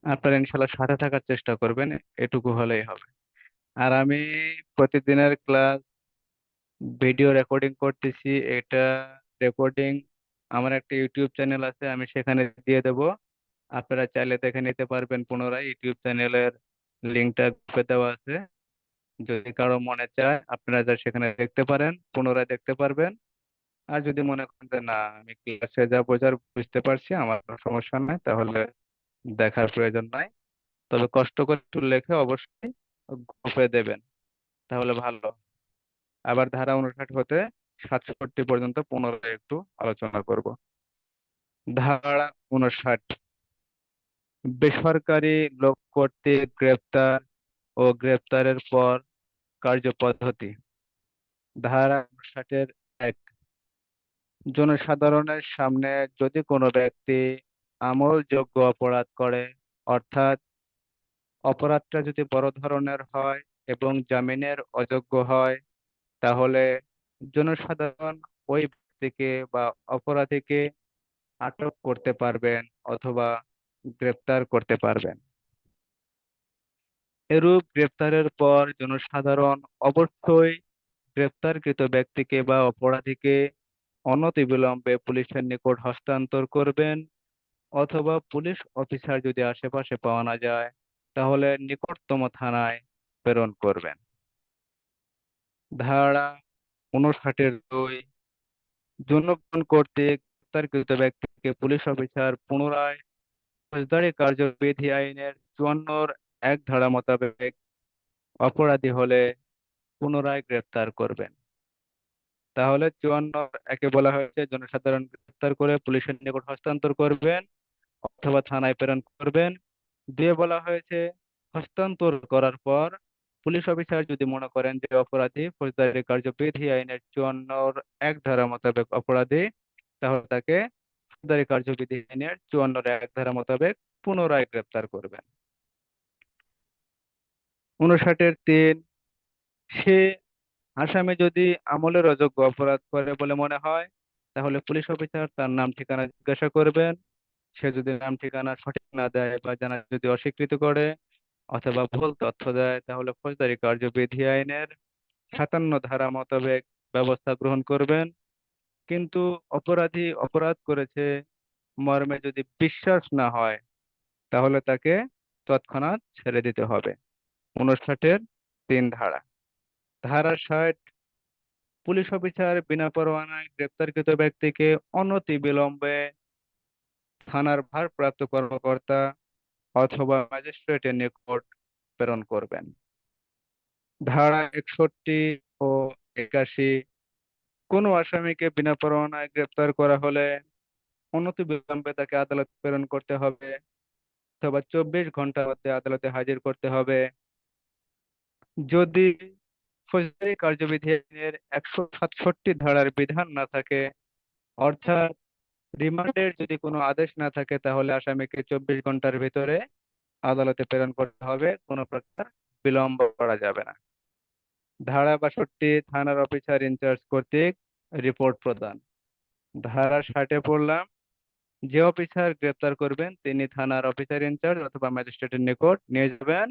আপনারা ইনশাল্লাহ সাথে থাকার চেষ্টা করবেন, এটুকু হলেই হবে। আর আমি প্রতিদিনের ক্লাস ভিডিও রেকর্ডিং করতেছি, এটা রেকর্ডিং আমার একটা ইউটিউব চ্যানেল আছে, আমি সেখানে দিয়ে দেব। আপনারা চাইলে দেখে নিতে পারবেন পুনরায়, ইউটিউব চ্যানেলের লিঙ্কটা দেওয়া আছে। যদি কারো মনে চায় আপনারা যা সেখানে দেখতে পারেন, পুনরায় দেখতে পারবেন। আর যদি মনে করেন যে না, আমি ক্লাসে যা বোঝার বুঝতে পারছি, আমার কোনো সমস্যা নাই, তাহলে দেখার প্রয়োজন নাই। তবে কষ্ট করে একটু লেখে অবশ্যই গ্রুপে দেবেন, তাহলে ভালো। আবার ধারা 59 হতে 67 পর্যন্ত পুনরায় একটু আলোচনা করব। ধারা 59, বেসরকারি লোক কর্তৃক গ্রেপ্তার ও গ্রেপ্তারের পর কার্যপদ্ধতি। ধারা 59-এর 1, জনসাধারণের সামনে যদি কোনো ব্যক্তি আমলযোগ্য অপরাধ করে, অর্থাৎ অপরাধটা যদি বড় ধরনের হয় এবং জামিনের অযোগ্য হয়, তাহলে জনসাধারণ ওই ব্যক্তিকে বা অপরাধীকে আটক করতে পারবেন অথবা গ্রেপ্তার করতে পারবেন। এরূপ গ্রেপ্তারের পর জনসাধারণ অবশ্যই গ্রেপ্তারকৃত ব্যক্তিকে বা অপরাধীকে অনতিবিলম্বে পুলিশের নিকট হস্তান্তর করবেন, অথবা পুলিশ অফিসার যদি আশেপাশে পাওয়া না যায় তাহলে নিকটতম থানায় প্রেরণ করবেন। ধারা 59(2) জনগণ কর্তৃক গ্রেপ্তারকৃত ব্যক্তিকে পুলিশ অফিসার পুনরায় ফৌজদারি কার্যবিধি আইনের 54(1) ধারা মোতাবেক অপরাধী হলে পুনরায় গ্রেপ্তার করবেন। তাহলে 54(1)-এ বলা হয়েছে জনসাধারণ গ্রেপ্তার করে পুলিশের নিকট হস্তান্তর করবেন অথবা থানায় প্রেরণ করবেন। দিয়ে বলা হয়েছে হস্তান্তর করার পর পুলিশ অফিসার যদি মনে করেন যে অপরাধী ফৌজদারি কার্যবিধি আইনের 54(1) ধারা মোতাবেক অপরাধী, তাহলে তাকে ফৌজদারি কার্যবিধি আইনের 54(1) ধারা মোতাবেক পুনরায় গ্রেপ্তার করবেন। 59(3) সে আসামি যদি আমলের অযোগ্য অপরাধ করে বলে মনে হয়, তাহলে পুলিশ অফিসার তার নাম ঠিকানা জিজ্ঞাসা করবেন। সে যদি নাম ঠিকানা সঠিক না দেয় বা জানা যদি অস্বীকৃতি করে অথবা ভুল তথ্য দেয়, তাহলে ফৌজদারি কার্যবিধি আইনের 57 ধারা মোতাবেক ব্যবস্থা গ্রহণ করবেন। কিন্তু অপরাধী অপরাধ করেছে মর্মে যদি বিশ্বাস না হয়, তাহলে তাকে তৎক্ষণাৎ ছেড়ে দিতে হবে। 59(3) ধারা 60, পুলিশ অফিসার বিনা পরোয়ানায় গ্রেপ্তারকৃত ব্যক্তিকে অনতিবিলম্বে থানার ভারপ্রাপ্ত কর্মকর্তা অথবা ম্যাজিস্ট্রেটের নিকট প্রেরণ করবেন। ধারা 61 ও 81, কোনো আসামিকে বিনা পরোয়ানায় গ্রেপ্তার করা হলে অনতিবিলম্বে তাকে আদালত প্রেরণ করতে হবে অথবা 24 ঘন্টার মধ্যে আদালতে হাজির করতে হবে। যদি ফৌজদারি কার্যবিধি আইনের 167 ধারার বিধান না থাকে, অর্থাৎ রিমান্ডের যদি কোনো আদেশ না থাকে, তাহলে আসামিকে 24 ঘন্টার ভিতরে আদালতে প্রেরণ করতে হবে, কোনো প্রকার বিলম্ব করা যাবে না। ধারা 62, থানার অফিসার ইনচার্জ কর্তৃক রিপোর্ট প্রদান। ধারা 60-এ পড়লাম যে অফিসার গ্রেপ্তার করবেন তিনি থানার অফিসার ইনচার্জ অথবা ম্যাজিস্ট্রেটের নিকট নিয়ে যাবেন।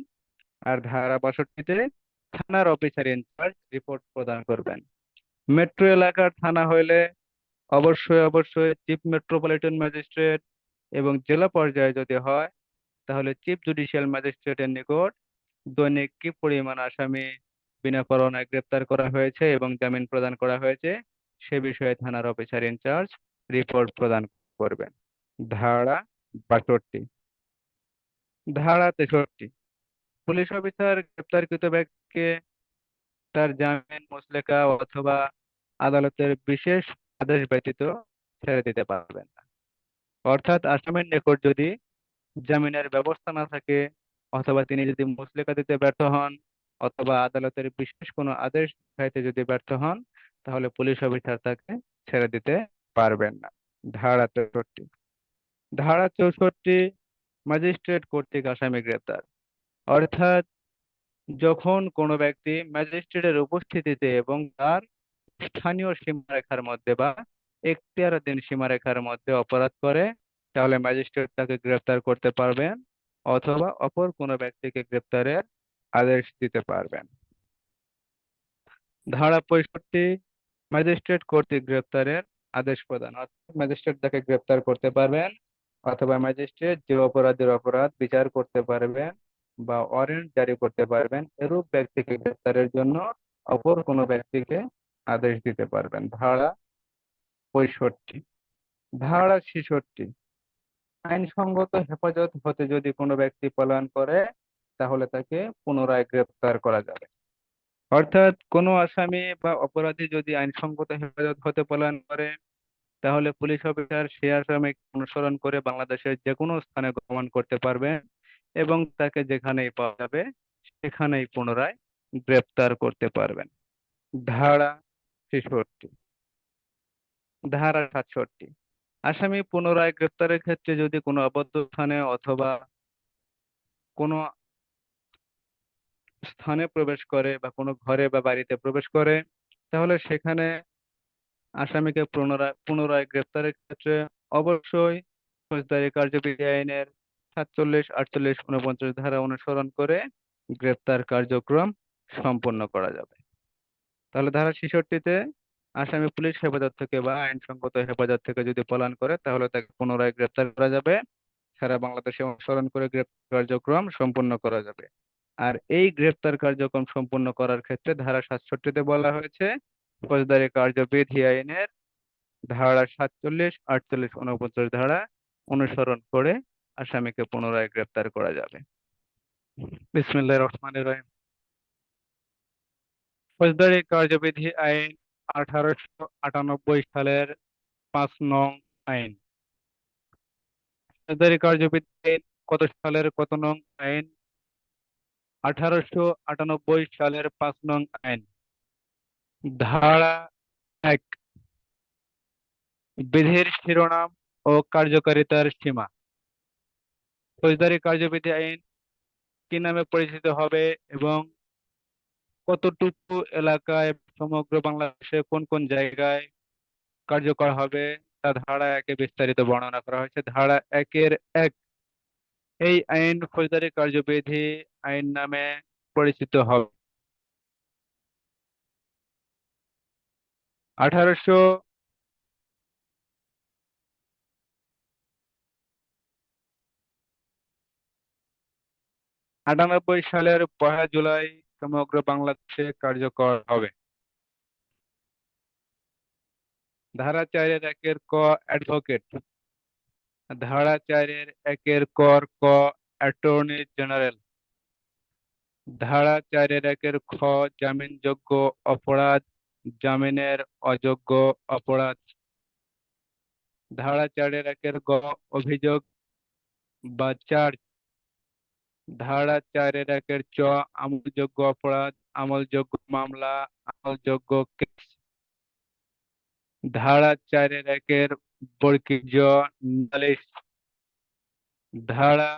আর ধারা 62-তে থানার অফিসার ইনচার্জ রিপোর্ট প্রদান করবেন। মেট্রো এলাকার থানা হইলে অবশ্যই অবশ্যই চিফ মেট্রোপলিটন ম্যাজিস্ট্রেট, এবং জেলা পর্যায়ে যদি হয় তাহলে চিফ জুডিশিয়াল ম্যাজিস্ট্রেটের নিকট দৈনিক কি পরিমাণ আসামি বিনা পরোয়ানায় গ্রেপ্তার করা হয়েছে এবং জামিন প্রদান করা হয়েছে সে বিষয়ে থানার অফিসার ইনচার্জ রিপোর্ট প্রদান করবেন। ধারা 62। ধারা 63, পুলিশ অফিসার গ্রেপ্তারকৃত ব্যক্তিকে তার জামিন মুচলেকা অথবা আদালতের বিশেষ আদেশ ব্যতীত ছেড়ে দিতে পারবেন না। অর্থাৎ আসামির নিকট যদি জামিনের ব্যবস্থা না থাকে অথবা তিনি যদি মুচলেকা দিতে ব্যর্থ হন অথবা আদালতের বিশেষ কোনো আদেশ পাইতে যদি ব্যর্থ হন, তাহলে পুলিশ অফিসার তাকে ছেড়ে দিতে পারবেন না। ধারা 64। ধারা 64, ম্যাজিস্ট্রেট কর্তৃক আসামি গ্রেপ্তার। অর্থাৎ যখন কোনো ব্যক্তি ম্যাজিস্ট্রেটের উপস্থিতিতে এবং তার স্থানীয় সীমারেখার মধ্যে বা এখতিয়ারাধীন সীমারেখার মধ্যে অপরাধ করে, তাহলে ম্যাজিস্ট্রেট তাকে গ্রেপ্তার করতে পারবেন অথবা অপর কোনো ব্যক্তিকে গ্রেপ্তারের আদেশ দিতে পারবেন। ধারা 65, ম্যাজিস্ট্রেট কর্তৃক গ্রেপ্তারের আদেশ প্রদান। অর্থাৎ ম্যাজিস্ট্রেট তাকে গ্রেপ্তার করতে পারবেন অথবা ম্যাজিস্ট্রেট যে অপরাধের অপরাধ বিচার করতে পারবেন বা ওয়ারেন্ট জারি করতে পারবেন এরূপ ব্যক্তিকে গ্রেপ্তারের জন্য অপর কোনো ব্যক্তিকে আদেশ দিতে পারবেন। ধারা 65। ধারা 66, আইনসঙ্গত হেফাজত হতে যদি কোনো ব্যক্তি পলায়ন করে, তাহলে তাকে পুনরায় গ্রেপ্তার করা যাবে। অর্থাৎ কোনো আসামি বা অপরাধী যদি আইনসঙ্গত হেফাজত হতে পলায়ন করে, তাহলে পুলিশ অফিসার সেই আসামিকে অনুসরণ করে বাংলাদেশের যে কোনো স্থানে গমন করতে পারবেন এবং তাকে যেখানেই পাওয়া যাবে সেখানেই পুনরায় গ্রেপ্তার করতে পারবেন। ধারা 66। ধারা 67, আসামি পুনরায় গ্রেপ্তারের ক্ষেত্রে যদি কোনো আবদ্ধ স্থানে অথবা কোনো স্থানে প্রবেশ করে বা কোনো ঘরে বা বাড়িতে প্রবেশ করে, তাহলে সেখানে আসামিকে পুনরায় পুনরায় গ্রেপ্তারের ক্ষেত্রে অবশ্যই ফৌজদারি কার্যবিধি আইনের 47, 48, 49 ধারা অনুসরণ করে গ্রেপ্তার কার্যক্রম সম্পন্ন করা যাবে। তাহলে ধারা 66-তে আসামি পুলিশ হেফাজত থেকে বা আইনসঙ্গত হেফাজত থেকে যদি পলায়ন করে, তাহলে তাকে পুনরায় গ্রেপ্তার করা যাবে। সারা বাংলাদেশে অনুসরণ করে গ্রেপ্তার কার্যক্রম সম্পূর্ণ করা যাবে। আর এই গ্রেপ্তার কার্যক্রম সম্পূর্ণ করার ক্ষেত্রে ধারা 67-তে বলা হয়েছে, ফৌজদারি কার্যবিধি আইনের ধারা 47, 48, 49 ধারা অনুসরণ করে আসামিকে পুনরায় গ্রেপ্তার করা যাবে। বিসমিল্লাহির রহমানির রহিম। ফৌজদারি কার্যবিধি আইন 1898 সালের 5 নং আইন। ফৌজদারি কার্যবিধি আইন কত সালের কত নং আইন? 1898 সালের 5 নং আইন। ধারা 1, বিধির শিরোনাম ও কার্যকারিতার সীমা। ফৌজদারি কার্যবিধি আইন কি নামে পরিচিত হবে এবং কতটুকু এলাকায়, সমগ্র বাংলাদেশে কোন কোন জায়গায় কার্যকর হবে, তা ধারা 1-এ বিস্তারিত বর্ণনা করা হয়েছে। ধারা 1-এর 1, এই আইন ফৌজদারি কার্যবিধি আইন নামে পরিচিত হবে। 1898 সালের 1 জুলাই সমগ্র বাংলাদেশে কার্যকর হবে। ধারা 4-এর 1-এর ক, অ্যাডভোকেট। ধারা 4-এর 1-এর ক, অ্যাটর্নি জেনারেল। ধারা 4-এর 1-এর খ, জামিনযোগ্য অপরাধ, জামিনের অযোগ্য অপরাধ। ধারা 4-এর 1-এর গ, অভিযোগ বা চার্জ। ধারা 4-এর 1-এর চ, আমলযোগ্য অপরাধ, আমলযোগ্য মামলা, আমলযোগ্য কেস। ধারা 4-এর 1-এর বর্গীয় জ, নালিশ। ধারা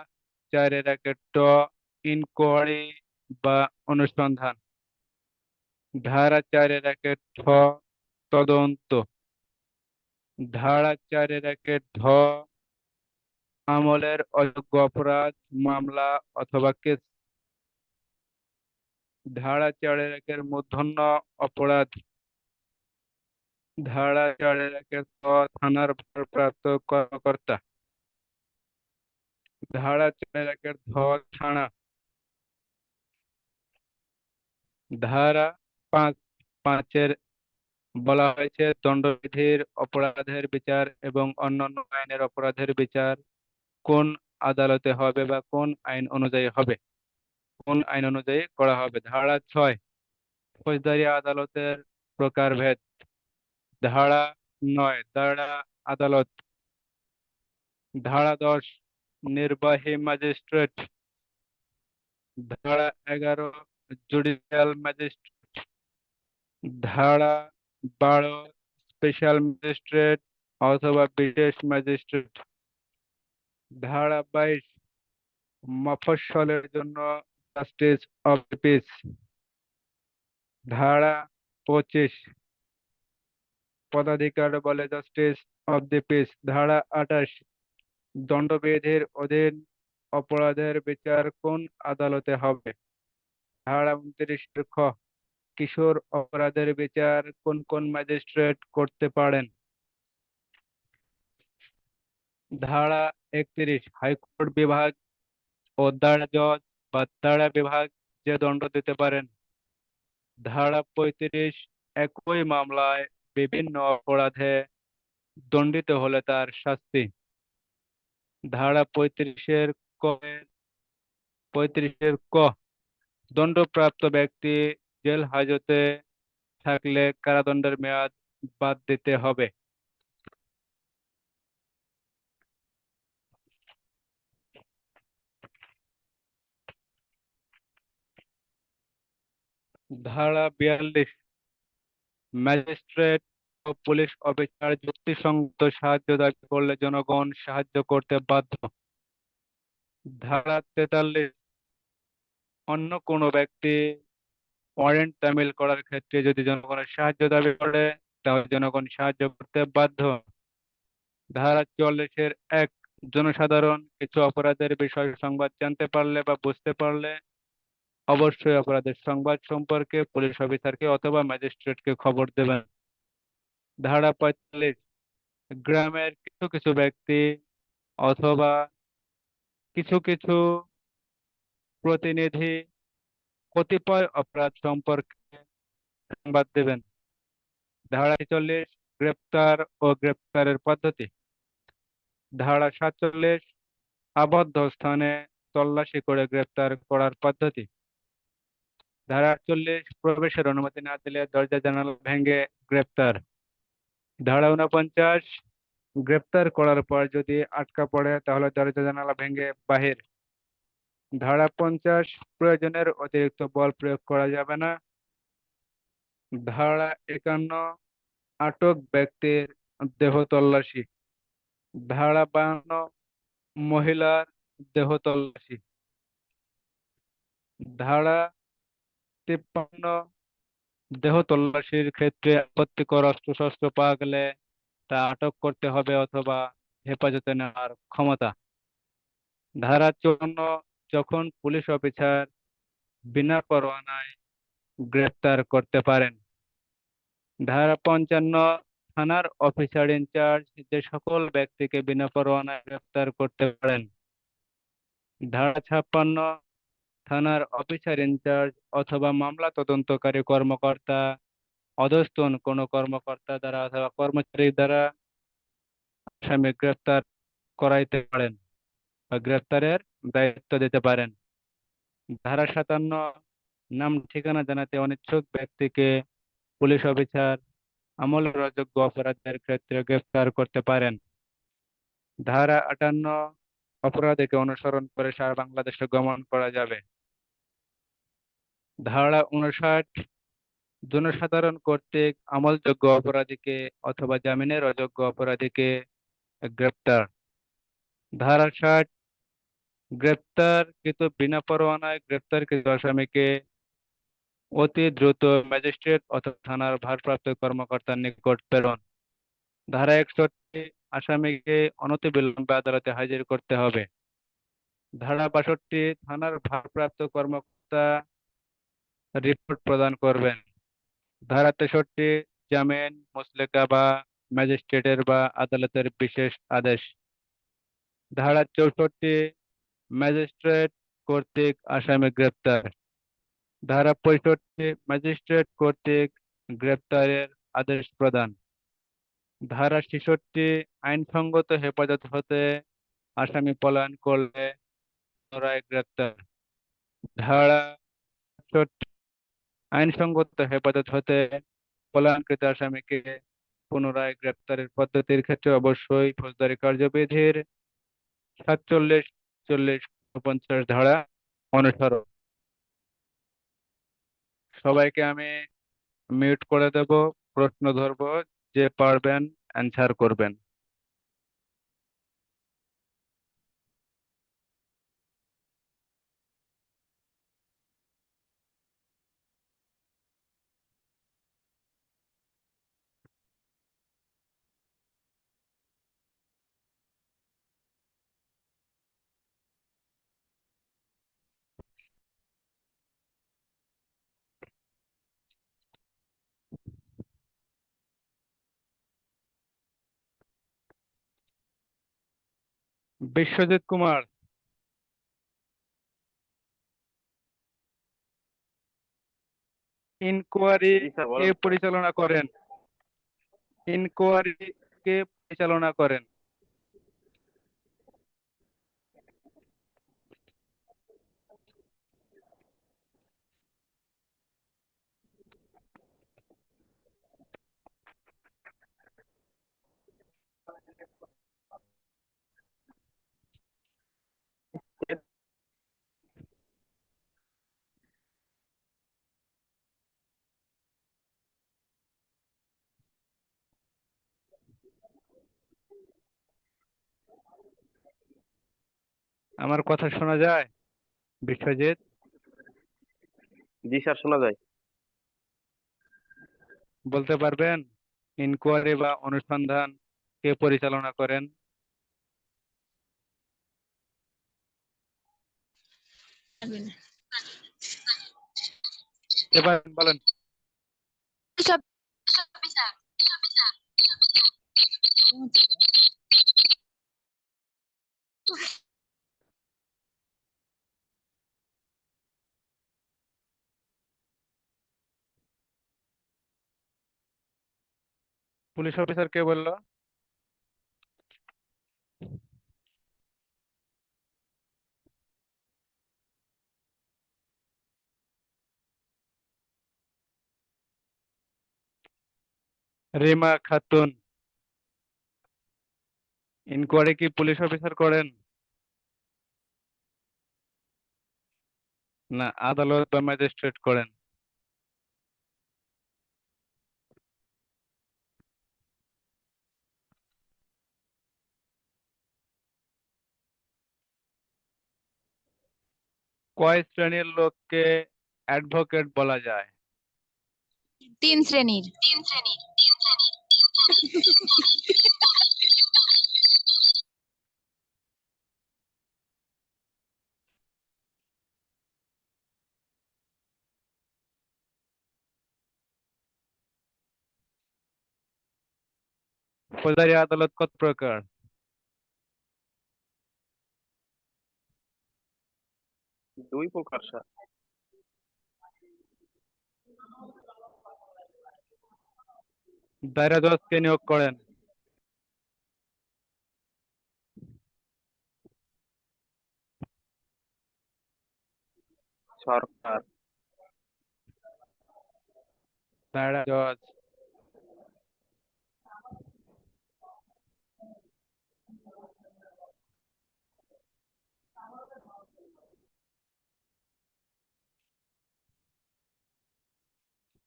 4-এর 1-এর ট, ইনকোয়ারি বা অনুসন্ধান। ধারা 4-এর 1-এর ঠ, তদন্ত। ধারা 4-এর 1-এর ধ, আমলের অযোগ্য অপরাধ, মামলা অথবা কেস। ধারা 4-এর 1-এর মূর্ধন্য অপরাধ। ধারা 4-এর 1-এর খ, থানার ভারপ্রাপ্ত কর্মকর্তা। ধারা 4-এর 1-এর ধ, থানা। ধারা 5, 5-এর বলা হয়েছে দণ্ডবিধির অপরাধের বিচার এবং অন্যান্য আইনের অপরাধের বিচার কোন আদালতে হবে বা কোন আইন অনুযায়ী হবে, কোন আইন অনুযায়ী করা হবে। ধারা 6, ফৌজদারি আদালতের প্রকারভেদ। ধারা 9, দায়রা আদালত। ধারা 10, নির্বাহী ম্যাজিস্ট্রেট। ধারা 11, জুডিশিয়াল ম্যাজিস্ট্রেট। ধারা 12, স্পেশাল ম্যাজিস্ট্রেট অথবা বিশেষ ম্যাজিস্ট্রেট। ধারা 22, মফস্বলের জন্য জাস্টিস অফ দ্য পিস। ধারা 25, পদাধিকার বলে জাস্টিস অফ দ্য পিস। ধারা 28, দণ্ডবিধির অধীন অপরাধের বিচার কোন আদালতে হবে। ধারা 29-এর খ, কিশোর অপরাধের বিচার কোন কোন ম্যাজিস্ট্রেট করতে পারেন। ধারা 31, হাইকোর্ট বিভাগ ও দায়রা জজ বা দায়রা বিভাগ যে দণ্ড দিতে পারেন। ধারা 35, একই মামলায় বিভিন্ন অপরাধে দণ্ডিত হলে তার শাস্তি। ধারা 35-এর ক, দণ্ডপ্রাপ্ত ব্যক্তি জেল হাজতে থাকলে কারাদণ্ডের মেয়াদ বাদ দিতে হবে। ধারা 42, ম্যাজিস্ট্রেট ও পুলিশ অফিসার যুক্তিসঙ্গত সাহায্য দাবি করলে জনগণ সাহায্য করতে বাধ্য। ধারা 43, অন্য কোনো ব্যক্তি ওয়ারেন্ট তামিল করার ক্ষেত্রে যদি জনগণের সাহায্য দাবি করে, তাহলে জনগণ সাহায্য করতে বাধ্য। ধারা 44-এর 1, জনসাধারণ কিছু অপরাধের বিষয়ে সংবাদ জানতে পারলে বা বুঝতে পারলে অবশ্যই অপরাধের সংবাদ সম্পর্কে পুলিশ অফিসারকে অথবা ম্যাজিস্ট্রেটকে খবর দেবেন। ধারা 45, গ্রামের কিছু কিছু ব্যক্তি অথবা কিছু কিছু প্রতিনিধি কতিপয় অপরাধ সম্পর্কে সংবাদ দেবেন। ধারা 46 গ্রেপ্তার ও গ্রেপ্তারের পদ্ধতি। ধারা 47 আবদ্ধ স্থানে তল্লাশি করে গ্রেপ্তার করার পদ্ধতি। ধারা 48 প্রবেশের অনুমতি না দিলে দরজা জানালা ভেঙে গ্রেপ্তার। ধারা 49 গ্রেপ্তার করার পর যদি আটকা পড়ে তাহলে দরজা জানালা ভেঙে বাহির। ধারা 50 প্রয়োজনের অতিরিক্ত বল প্রয়োগ করা যাবে না। ধারা 51 আটক ব্যক্তির দেহ তল্লাশি। ধারা 52 মহিলার দেহ তল্লাশি। ধারা 53 দেহ তল্লাশির ক্ষেত্রে আপত্তিকর অস্ত্রশস্ত্র পাওয়া গেলে তা আটক করতে হবে অথবা হেফাজতে নেওয়ার ক্ষমতা। ধারা 54 যখন পুলিশ অফিসার বিনা পরোয়ানায় গ্রেপ্তার করতে পারেন। ধারা 55 থানার অফিসার ইনচার্জ যে সকল ব্যক্তিকে বিনা পরোয়ানায় গ্রেপ্তার করতে পারেন। ধারা 56 থানার অফিসার ইনচার্জ অথবা মামলা তদন্তকারী কর্মকর্তা অধস্তন কোনো কর্মকর্তা দ্বারা অথবা কর্মচারী দ্বারা আসামি গ্রেপ্তার করাইতে পারেন বা গ্রেপ্তারের দায়িত্ব দিতে পারেন। ধারা 57 নাম ঠিকানা জানাতে অনিচ্ছুক ব্যক্তিকে পুলিশ অফিসার আমলের অযোগ্য অপরাধের ক্ষেত্রে গ্রেপ্তার করতে পারেন। ধারা 58 অপরাধীকে অনুসরণ করে সারা বাংলাদেশে গমন করা যাবে। ধারা 59 জনসাধারণ কর্তৃক আমলযোগ্য অপরাধীকে অথবা জামিনের অযোগ্য অপরাধীকে গ্রেপ্তার। ধারা 60 গ্রেপ্তারকৃত বিনা পরোয়ানায় গ্রেপ্তারকৃত আসামিকে অতি দ্রুত ম্যাজিস্ট্রেট অথবা থানার ভারপ্রাপ্ত কর্মকর্তার নিকট প্রেরণ। ধারা 61 আসামিকে অনতিবিলম্বে আদালতে হাজির করতে হবে। ধারা 62 থানার ভারপ্রাপ্ত কর্মকর্তা রিপোর্ট প্রদান করবেন। ধারা 63 জামিন মুচলেকা বা ম্যাজিস্ট্রেটের বা আদালতের বিশেষ আদেশ। ধারা 64 ম্যাজিস্ট্রেট কর্তৃক আসামি গ্রেপ্তার। ধারা 65 ম্যাজিস্ট্রেট কর্তৃক গ্রেপ্তারের আদেশ প্রদান। ধারা 66 আইনসঙ্গত হেফাজত হতে আসামি পলায়ন করলে পুনরায় গ্রেপ্তার। ধারা 68 আইনসঙ্গত হেফাজত হতে পলায়নকৃত আসামিকে পুনরায় গ্রেপ্তারের পদ্ধতির ক্ষেত্রে অবশ্যই ফৌজদারি কার্যবিধির 47, 40, 49 ধারা অনুসরণ। সবাইকে আমি মিউট করে দেব, প্রশ্ন ধরবো, যে পারবেন অ্যান্সার করবেন। বিশ্বজিৎ কুমার, ইনকোয়ারি জি স্যার, কে বলেন। পরিচালনা করেন? ইনকোয়ারি কে পরিচালনা করেন? আমার কথা শোনা যায়? বিশ্বজিৎ, জি স্যার, শোনা যায়। বলতে পারবেন ইনকোয়ারি বা অনুসন্ধান কে পরিচালনা করেন? এবার বলেন। পুলিশ অফিসার কে বললো? রিমা খাতুন। ইনকোয়ারি কি পুলিশ অফিসার করেন? না আদালত বা ম্যাজিস্ট্রেট করেন? কয় শ্রেণীর লোককে অ্যাডভোকেট বলা যায়? 3 শ্রেণীর। ফৌজদারি আদালত কত প্রকার? দুই প্রকার স্যার। দায়রা জজ কে নিয়োগ করেন? সরকার। দায়রা জজ।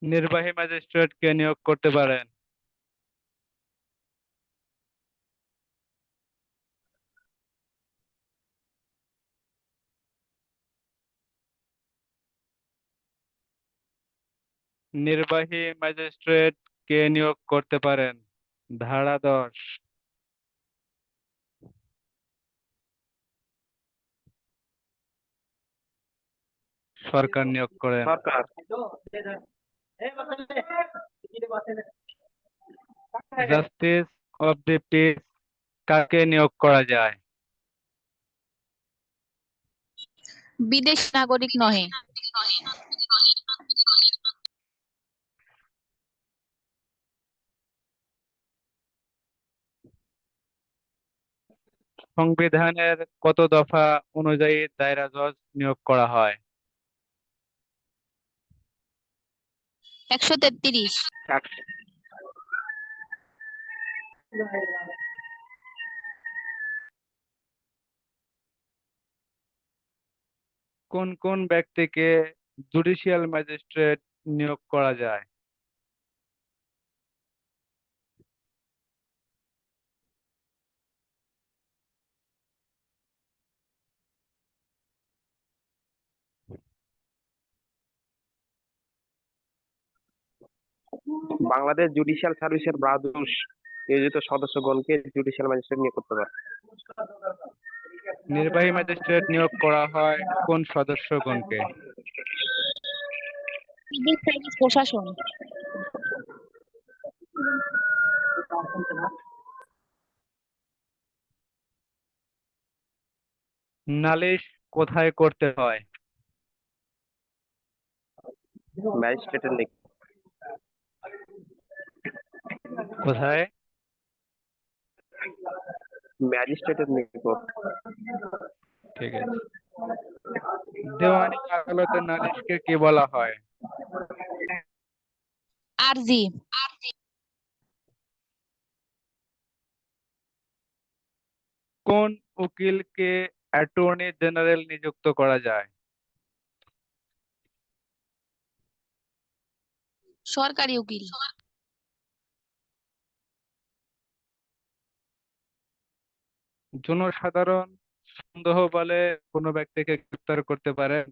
নির্বাহী ম্যাজিস্ট্রেট কে নিয়োগ করতে পারেন? নির্বাহী ম্যাজিস্ট্রেট কে নিয়োগ করতে পারেন? ধারা 10। সরকার নিয়োগ করেন। সরকার। জাস্টিস অফ দি পিস কাকে নিয়োগ করা যায়? বিদেশী নাগরিক নহে। সংবিধানের কত দফা অনুযায়ী দায়রা জজ নিয়োগ করা হয়? 133। কোন কোন ব্যক্তিকে জুডিশিয়াল ম্যাজিস্ট্রেট নিয়োগ করা যায়? বাংলাদেশ জুডিশিয়াল সার্ভিসের দ্বাদশ নিয়োজিত সদস্যগণকে জুডিশিয়াল ম্যাজিস্ট্রেট নিয়োগ করতে পারে। নির্বাহী ম্যাজিস্ট্রেট নিয়োগ করা হয় কোন সদস্যগণকে? সিভিল সার্ভিস প্রশাসন। নালিশ কোথায় করতে হয়? ম্যাজিস্ট্রেটের নিয়োগ। কোথায়? ম্যাজিস্ট্রেটের নিয়োগ। ঠিক আছে। দেওয়ানি আদালতে নালিশকে কি বলা হয়? আরজি। কোন উকিলকে অ্যাটর্নি জেনারেল নিযুক্ত করা যায়? সরকারি উকিল। জনসাধারণ সন্দেহ বলে কোনো ব্যক্তিকে গ্রেফতার করতে পারেন?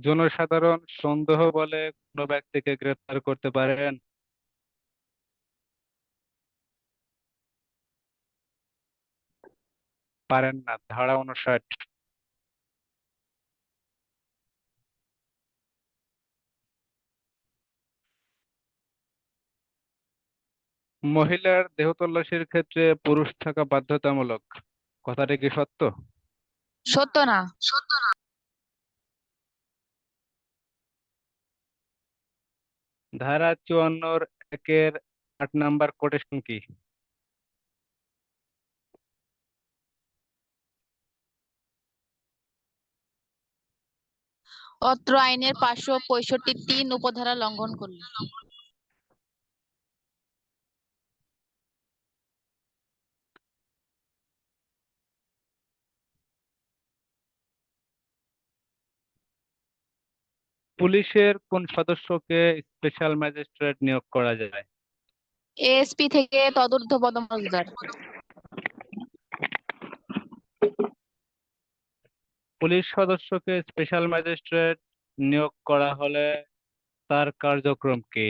জনসাধারণ সন্দেহ বলে কোনো ব্যক্তিকে গ্রেফতার করতে পারেন? পারেন না। ধারা 59। মহিলার দেহতল্লাশির ক্ষেত্রে পুরুষ থাকা বাধ্যতামূলক, কথাটা কি সত্য? সত্য না। ধারা 54 এর 8 নম্বর কোটেশন কি? অত্র আইনের 565(3) উপধারা লঙ্ঘন করলে পুলিশের কোন সদস্যকে স্পেশাল ম্যাজিস্ট্রেট নিয়োগ করা যায়? এএসপি থেকে তদূর্ধ্ব পদমর্যাদার। পুলিশ সদস্যকে স্পেশাল ম্যাজিস্ট্রেট নিয়োগ করা হলে তার কার্যক্রম কি?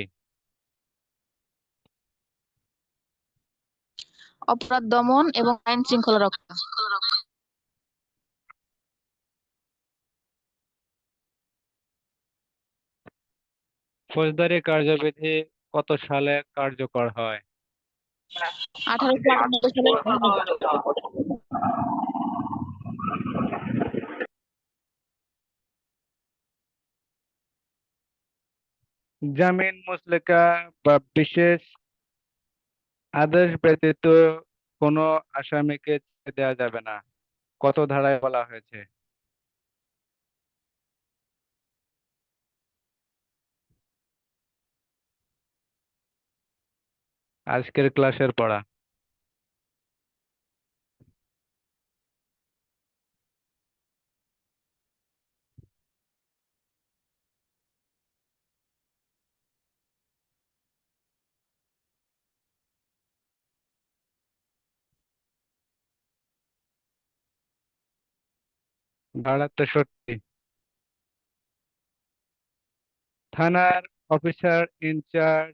অপরাধ দমন এবং আইন শৃঙ্খলা রক্ষা। ফৌজদারি কার্যবিধি কত সালে কার্যকর হয়? 1898 সালের 1 আগস্ট। জামিন মুচলেকা বা বিশেষ আদেশ ব্যতীত কোনো আসামিকে ছেড়ে দেওয়া যাবে না, কত ধারায় বলা হয়েছে? আজকের ক্লাসের পড়া। ধারা 63। থানার অফিসার ইনচার্জ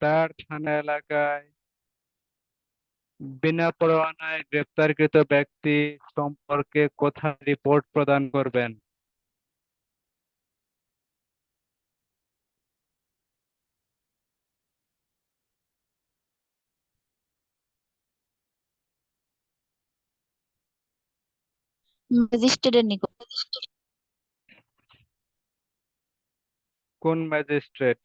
তার থানা এলাকায় বিনা পরোয়ানায় গ্রেপ্তারকৃত ব্যক্তি সম্পর্কে কোথায় রিপোর্ট প্রদান করবেন? ম্যাজিস্ট্রেটের নিকট। কোন ম্যাজিস্ট্রেট?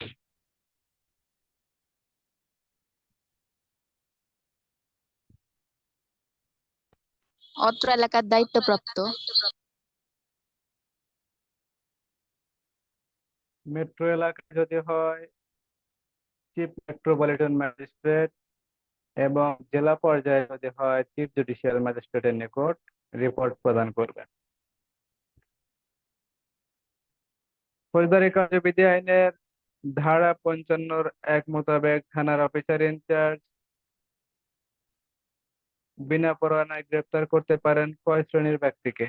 অত্র এলাকার দায়িত্বপ্রাপ্ত। মেট্রো এলাকায় যদি হয় চিফ মেট্রোপলিটন ম্যাজিস্ট্রেট, এবং জেলা পর্যায়ে যদি হয় চিফ জুডিশিয়াল ম্যাজিস্ট্রেটের নিকট রিপোর্ট প্রদান করবেন। ফৌজদারি কার্যবিধি আইনের ধারা 55(1) মোতাবেক থানার অফিসার ইনচার্জ বিনা পরোয়ানায় গ্রেপ্তার করতে পারেন কয় শ্রেণীর ব্যক্তিকে?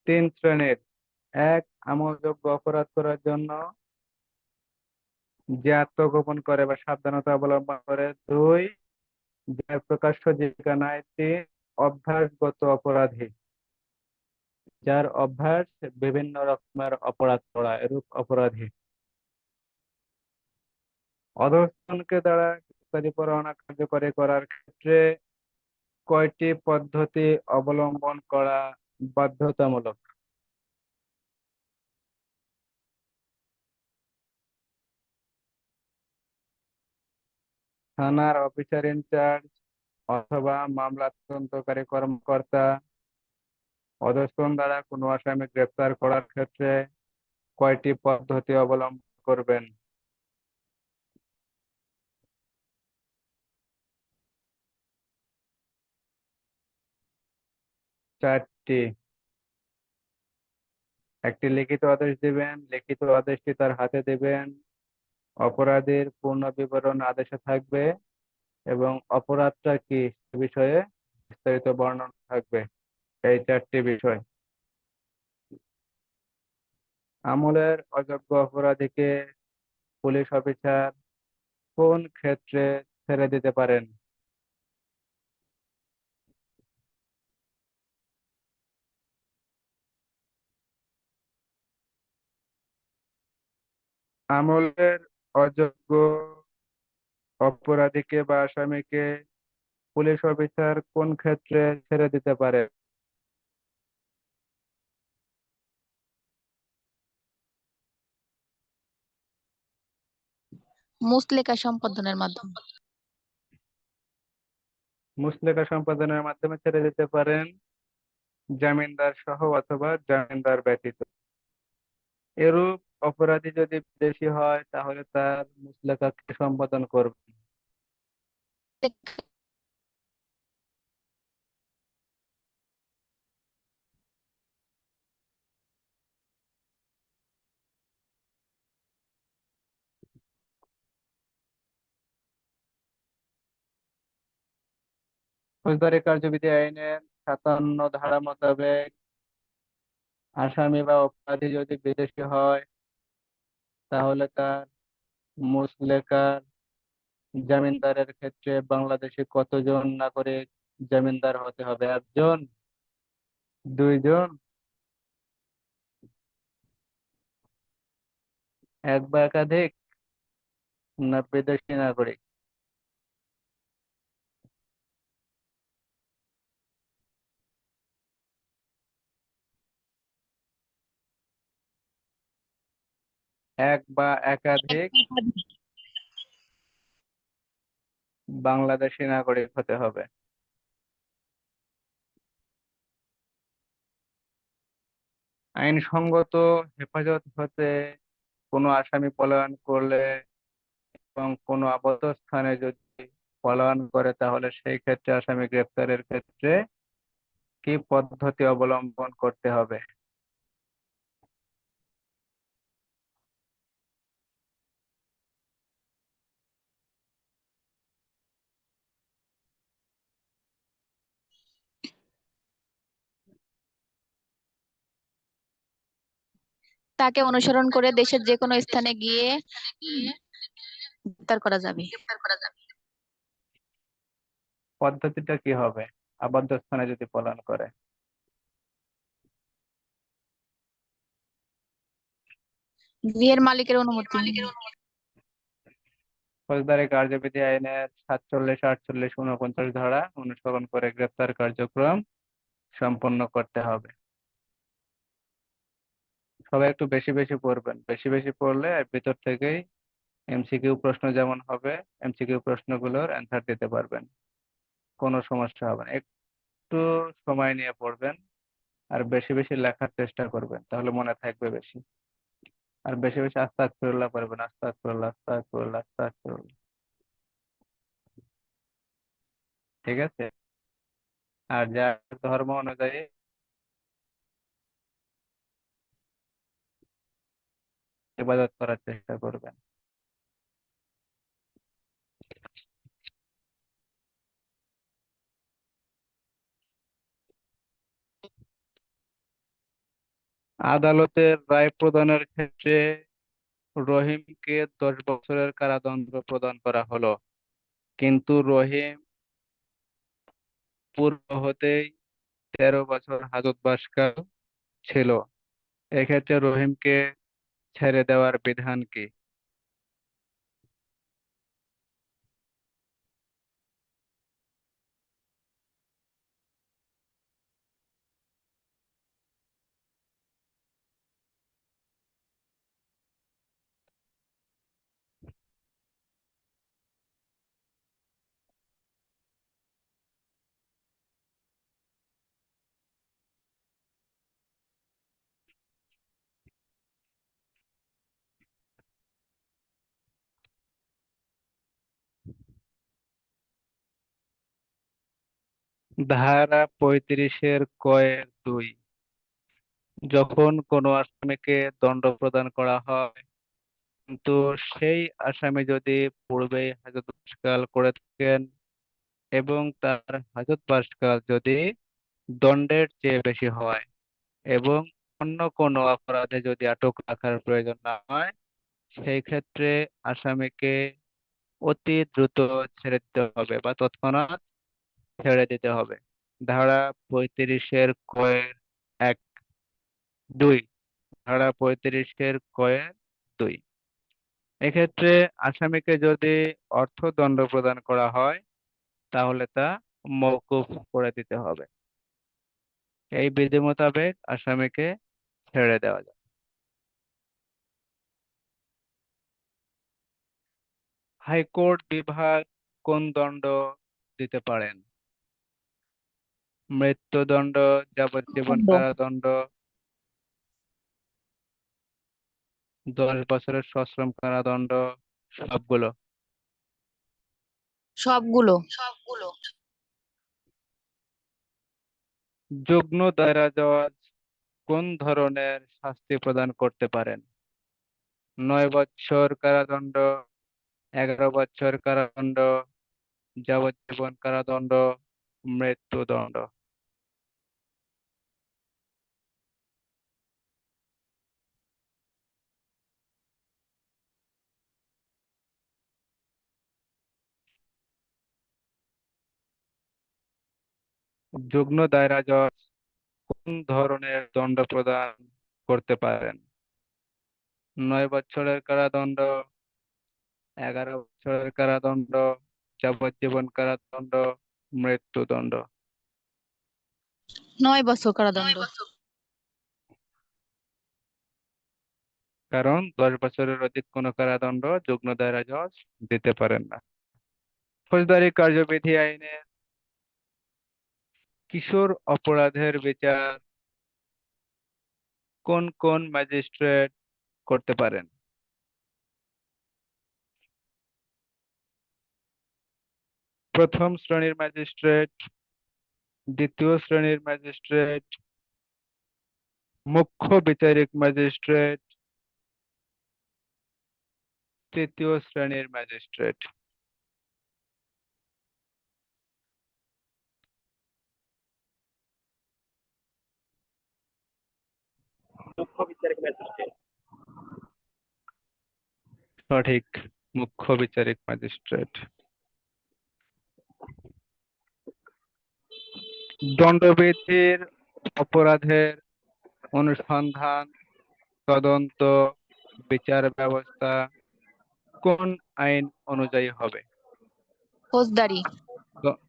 তিন শ্রেণীর। এক, আমলযোগ্য অপরাধ করার জন্য যে আত্মগোপন করে বা সাবধানতা অবলম্বন করে। দুই, যে প্রকাশ্য জীবিকা নাই। তিন, অভ্যাসগত অপরাধী, যার অভ্যাস বিভিন্ন রকমের অপরাধ করা, এরূপ অপরাধী। অধস্তনকে দ্বারা গ্রেপ্তারি পরোয়ানা কার্যকরী করার ক্ষেত্রে কয়টি পদ্ধতি অবলম্বন করা বাধ্যতামূলক? থানার অফিসার ইনচার্জ অথবা মামলা তদন্তকারী কর্মকর্তা অধস্তন দ্বারা কোনো আসামি গ্রেপ্তার করার ক্ষেত্রে কয়টি পদ্ধতি অবলম্বন করবেন? 4টি। একটি লিখিত আদেশ দিবেন, লিখিত আদেশটি তার হাতে দিবেন, অপরাধীর পূর্ণ বিবরণ আদেশে থাকবে এবং অপরাধটা কি সে বিষয়ে বিস্তারিত বর্ণনা থাকবে। এই 4টি বিষয়। আমলের অযোগ্য অপরাধীকে পুলিশ অফিসার কোন ক্ষেত্রে ছেড়ে দিতে পারেন? আমলের অযোগ্য অপরাধীকে বা আসামিকে পুলিশ অফিসার কোন ক্ষেত্রে ছেড়ে দিতে পারে? মুচলেকা সম্পাদনের মাধ্যমে। মুচলেকা সম্পাদনের মাধ্যমে ছেড়ে দিতে পারেন, জামিনদার সহ অথবা জামিনদার ব্যতীত। এরূপ অপরাধী যদি বিদেশি হয় তাহলে তার মুচলেকা কে সম্পাদন করবে? ফৌজদারি কার্যবিধি আইনের 57 ধারা মোতাবেক আসামি বা অপরাধী যদি বিদেশি হয় তাহলে তার মুচলেকার জামিনদারের ক্ষেত্রে বাংলাদেশে কতজন নাগরিক জামিনদার হতে হবে? একজন, দুইজন, এক বা একাধিক, না বিদেশি নাগরিক? এক বা একাধিক বাংলাদেশি নাগরিক হতে হবে। আইনসঙ্গত হেফাজত হতে কোনো আসামি পলায়ন করলে এবং কোনো আপাতত স্থানে যদি পলায়ন করে তাহলে সেই ক্ষেত্রে আসামি গ্রেপ্তারের ক্ষেত্রে কি পদ্ধতি অবলম্বন করতে হবে? তাকে অনুসরণ করে দেশের যে কোনো স্থানে গিয়ে গ্রেপ্তার করা যাবে। পদ্ধতিটা কি হবে আবদ্ধ স্থানে যদি পলায়ন করে? গৃহের মালিকের অনুমতি। ফৌজদারি কার্যবিধি আইনের 47, 48, 49 ধারা অনুসরণ করে গ্রেপ্তার কার্যক্রম সম্পন্ন করতে হবে। সবাই একটু বেশি বেশি পড়বেন, বেশি বেশি পড়লে এর ভিতর থেকেই এমসিকিউ প্রশ্ন যেমন হবে, এমসিকিউ প্রশ্নগুলোর অ্যান্সার দিতে পারবেন, কোনো সমস্যা হবে না। একটু সময় নিয়ে পড়বেন আর বেশি বেশি লেখার চেষ্টা করবেন, তাহলে মনে থাকবে বেশি। আর বেশি বেশি আস্তাগফিরুল্লাহ পড়বেন, আস্তাগফিরুল্লাহ, আস্তাগফিরুল্লাহ, আস্তাগফিরুল্লাহ। ঠিক আছে? আর যার ধর্ম অনুযায়ী ইবাদত করার চেষ্টা করবেন। আদালতের রায় প্রদানের ক্ষেত্রে রহিমকে 10 বছরের কারাদণ্ড প্রদান করা হলো, কিন্তু রহিম পূর্ব হতেই 13 বছর হাজতবাসকাল ছিল। এক্ষেত্রে রহিমকে ছেড়ে দেওয়ার বিধান কি? ধারা 35-2, যখন কোনো আসামিকে দণ্ড প্রদান করা হয় কিন্তু সেই আসামি যদি পূর্বেই হাজতবাসকাল করে থাকেন এবং তার হাজতবাসকাল যদি দণ্ডের চেয়ে বেশি হয় এবং অন্য কোনো অপরাধে যদি আটক রাখার প্রয়োজন না হয়, সেই ক্ষেত্রে আসামিকে অতি দ্রুত ছেড়ে দিতে হবে বা তৎক্ষণাৎ ছেড়ে দিতে হবে। ধারা 35-এর কয়ের 1, 2। ধারা 35-এর কয়ের 2। এক্ষেত্রে আসামিকে যদি অর্থদণ্ড প্রদান করা হয়, তাহলে তা মওকুফ করে দিতে হবে। এই বিধি মোতাবেক আসামিকে ছেড়ে দেওয়া যায়। হাইকোর্ট বিভাগ কোন দণ্ড দিতে পারেন? মৃত্যুদণ্ড, যাবজ্জীবন দণ্ড। কারাদণ্ড, 10 বছরের সশ্রম কারাদণ্ড, সবগুলো। সবগুলো। যুগ্ম দায়রা জজ কোন ধরনের শাস্তি প্রদান করতে পারেন? 9 বছর কারাদণ্ড, 11 বছর কারাদণ্ড, যাবজ্জীবন কারাদণ্ড, মৃত্যুদণ্ড। যুগ্ম দায়রা জজ কোন ধরনের দণ্ড প্রদান করতে পারেন? 9 বছরের কারাদণ্ড, 11 বছরের কারাদণ্ড, যাবজ্জীবন কারাদণ্ড, মৃত্যুদণ্ড। 9 বছর কারাদণ্ড। কারণ 10 বছরের অধিক কোনো কারাদণ্ড যুগ্ম দায়রা জজ দিতে পারেন না। ফৌজদারি কার্যবিধি আইনে কিশোর অপরাধের বিচার কোন কোন ম্যাজিস্ট্রেট করতে পারেন? প্রথম শ্রেণীর ম্যাজিস্ট্রেট, দ্বিতীয় শ্রেণীর ম্যাজিস্ট্রেট, মুখ্য বিচারিক ম্যাজিস্ট্রেট, তৃতীয় শ্রেণীর ম্যাজিস্ট্রেট। মুখ্য বিচারিক ম্যাজিস্ট্রেট। সঠিক, মুখ্য বিচারিক ম্যাজিস্ট্রেট। দণ্ডবিধির অপরাধের অনুসন্ধান, তদন্ত, বিচার ব্যবস্থা কোন আইন অনুযায়ী হবে? ফৌজদারি। দ-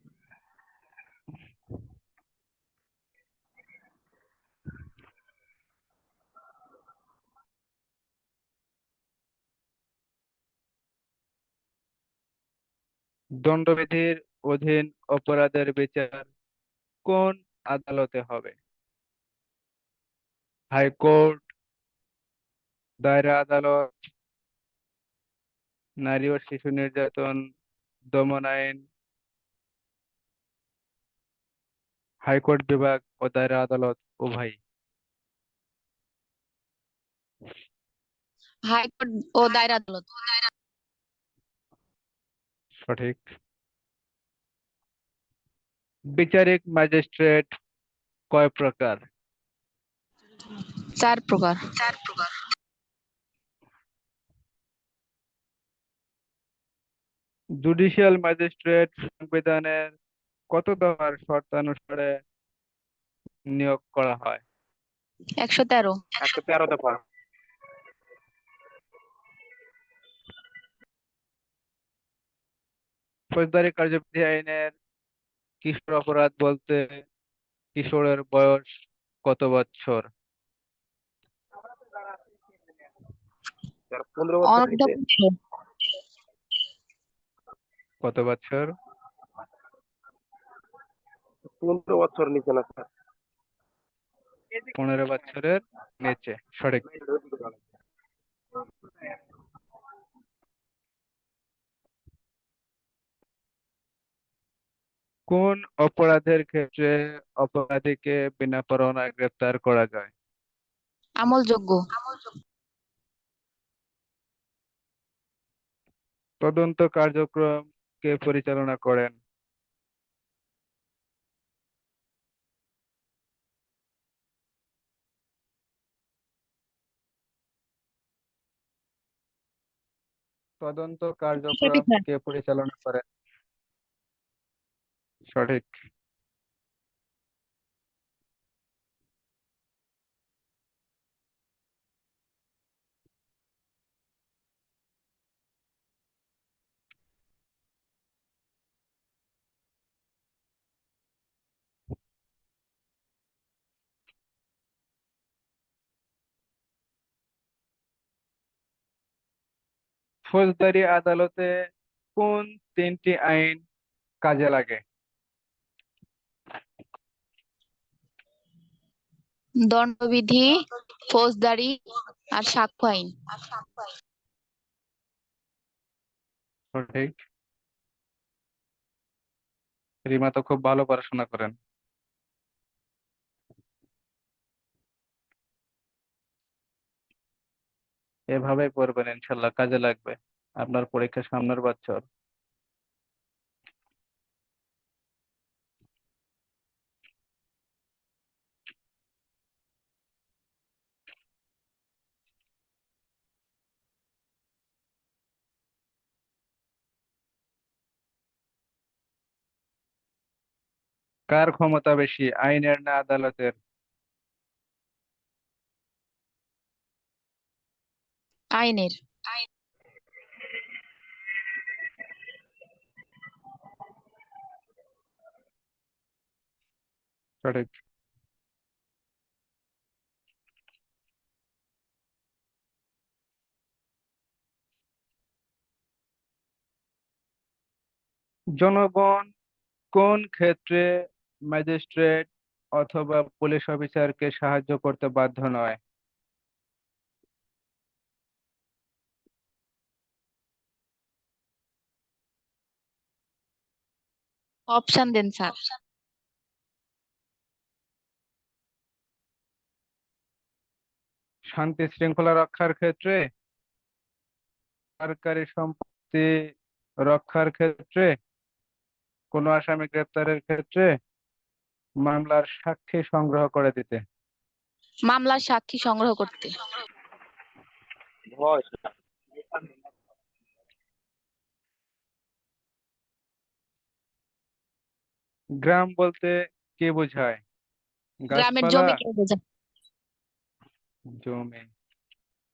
দণ্ডবিধির অধীন অপরাধের বিচার কোন আদালতে হবে? হাইকোর্ট, দায়রা আদালত, নারী ও শিশু নির্যাতন দমন আইন, হাইকোর্ট বিভাগ ও দায়রা আদালত উভয়। হাইকোর্ট ও দায়রা আদালত। সঠিক। বিচারিক ম্যাজিস্ট্রেট কয় প্রকার? 4 প্রকার। জুডিশিয়াল ম্যাজিস্ট্রেট সংবিধানের কত দফার শর্তানুসারে নিয়োগ করা হয়? 113। 113 দফা। ফৌজদারি কার্যবিধি আইনের কিশোর অপরাধ বলতে কিশোরের বয়স কত বছর? যারা 15 বছর অনূর্ধ্ব নিচে। 15। কত বছর? 15 বছর নিচে না স্যার। 15 বছরের নিচে। সঠিক। কোন অপরাধের ক্ষেত্রে অপরাধীকে বিনা পরোয়ানায় গ্রেপ্তার করা যায়? আমলযোগ্য। তদন্ত কার্যক্রম কে পরিচালনা করেন? তদন্ত কিসের কার্যক্রম পিঠা? কে পরিচালনা করেন? সঠিক। ফৌজদারি আদালতে কোন তিনটি আইন কাজে লাগে? দণ্ডবিধি, ফৌজদারি আর সাক্ষ্য আইন। সঠিক। রিমা তো খুব ভালো পড়াশোনা করেন। এভাবেই পড়বেন, ইনশাল্লাহ কাজে লাগবে আপনার পরীক্ষা সামনের বছর। কার ক্ষমতা বেশি, আইনের না আদালতের? আইনের। সঠিক। জনগণ কোন ক্ষেত্রে ম্যাজিস্ট্রেট অথবা পুলিশ অফিসারকে সাহায্য করতে বাধ্য নয়? অপশন দেন স্যার। শান্তি শৃঙ্খলা রক্ষার ক্ষেত্রে, সরকারি সম্পত্তি রক্ষার ক্ষেত্রে, কোনো আসামি গ্রেপ্তারের ক্ষেত্রে, মামলার সাক্ষী সংগ্রহ করে দিতে? মামলার সাক্ষী সংগ্রহ করতে। ভয়। গ্রাম বলতে কি বোঝায়? গ্রামের গাছপালা, জমিকে বোঝায়। জমি।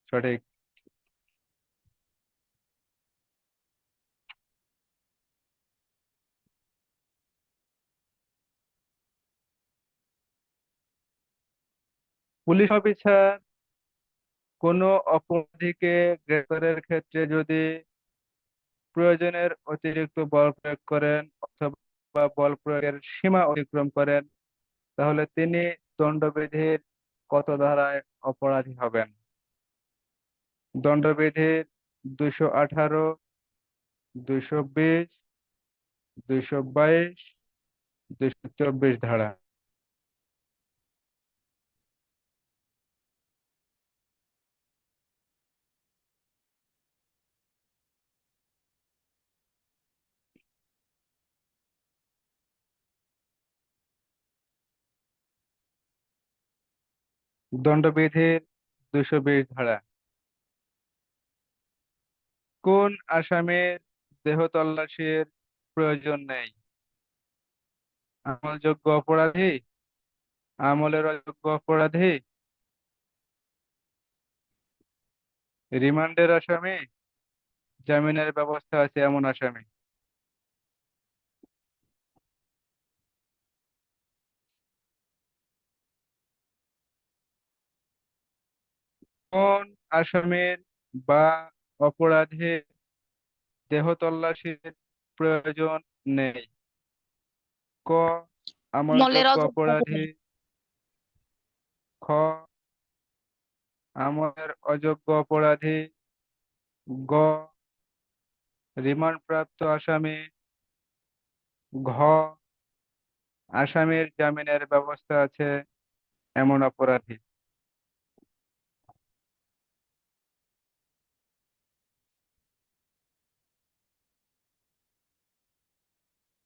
সঠিক। পুলিশ অফিসার কোনো অপরাধীকে গ্রেপ্তারের ক্ষেত্রে যদি প্রয়োজনের অতিরিক্ত বল প্রয়োগ করেন অথবা বল প্রয়োগের সীমা অতিক্রম করেন, তাহলে তিনি দণ্ডবিধির কত ধারায় অপরাধী হবেন? দণ্ডবিধির 218, 220, 222, 224 ধারা। দণ্ডবিধির 220 ধারা। কোন আসামির দেহ তল্লাশির প্রয়োজন নেই? আমলযোগ্য অপরাধী, আমলের অযোগ্য অপরাধী, রিমান্ডের আসামি, জামিনের ব্যবস্থা আছে এমন আসামি? কোন আসামির বা অপরাধীর দেহ তল্লাশির প্রয়োজন নেই? ক, আমলের আমলযোগ্য অযোগ্য অপরাধী, অপরাধী। খ, আমলের অযোগ্য অপরাধী, গ, রিমান্ডপ্রাপ্ত আসামি, ঘ, আসামির জামিনের ব্যবস্থা আছে এমন অপরাধী।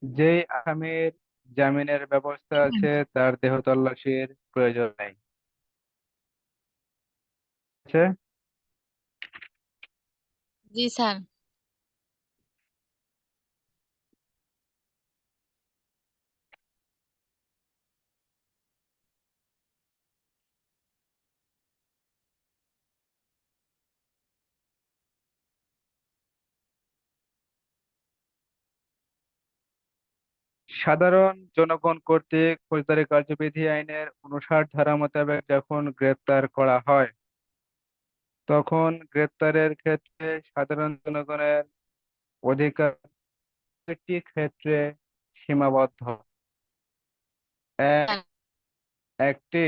যেই আসামির জামিনের ব্যবস্থা আছে তার দেহ তল্লাশির প্রয়োজন নেই। আছে? জি স্যার। সাধারণ জনগণ কর্তৃক ফৌজদারি কার্যবিধি আইনের 59 ধারা মোতাবেক যখন গ্রেপ্তার করা হয়, তখন গ্রেপ্তারের ক্ষেত্রে সাধারণ জনগণের অধিকার একটি ক্ষেত্রে সীমাবদ্ধ। এক, একটি,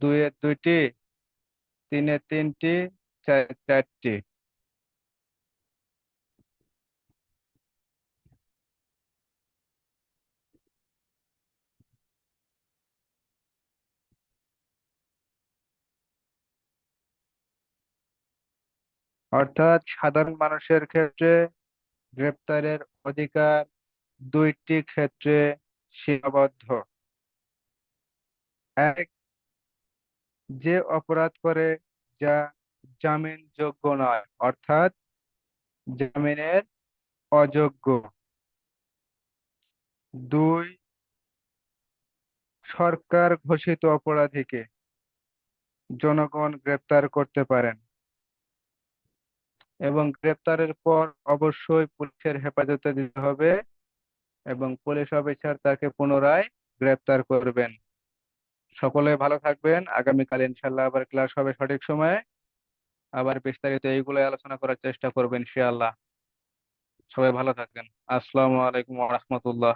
দুইয়ে দুইটি, তিনে তিনটি, চারটি। অর্থাৎ সাধারণ মানুষের ক্ষেত্রে গ্রেপ্তারের অধিকার দুইটি ক্ষেত্রে সীমাবদ্ধ। এক, যে অপরাধ করে যা জামিনযোগ্য নয়, অর্থাৎ জামিনের অযোগ্য। দুই, সরকার ঘোষিত অপরাধীকে জনগণ গ্রেপ্তার করতে পারেন এবং গ্রেপ্তারের পর অবশ্যই পুলিশের হেফাজতে দিতে হবে এবং পুলিশ অফিসার তাকে পুনরায় গ্রেপ্তার করবেন। সকলে ভালো থাকবেন। আগামীকাল ইনশাল্লাহ আবার ক্লাস হবে সঠিক সময়ে। আবার বিস্তারিত এইগুলো আলোচনা করার চেষ্টা করবেন ইনশাআল্লাহ। সবাই ভালো থাকবেন। আসসালামু আলাইকুম ওয়া রাহমাতুল্লাহ।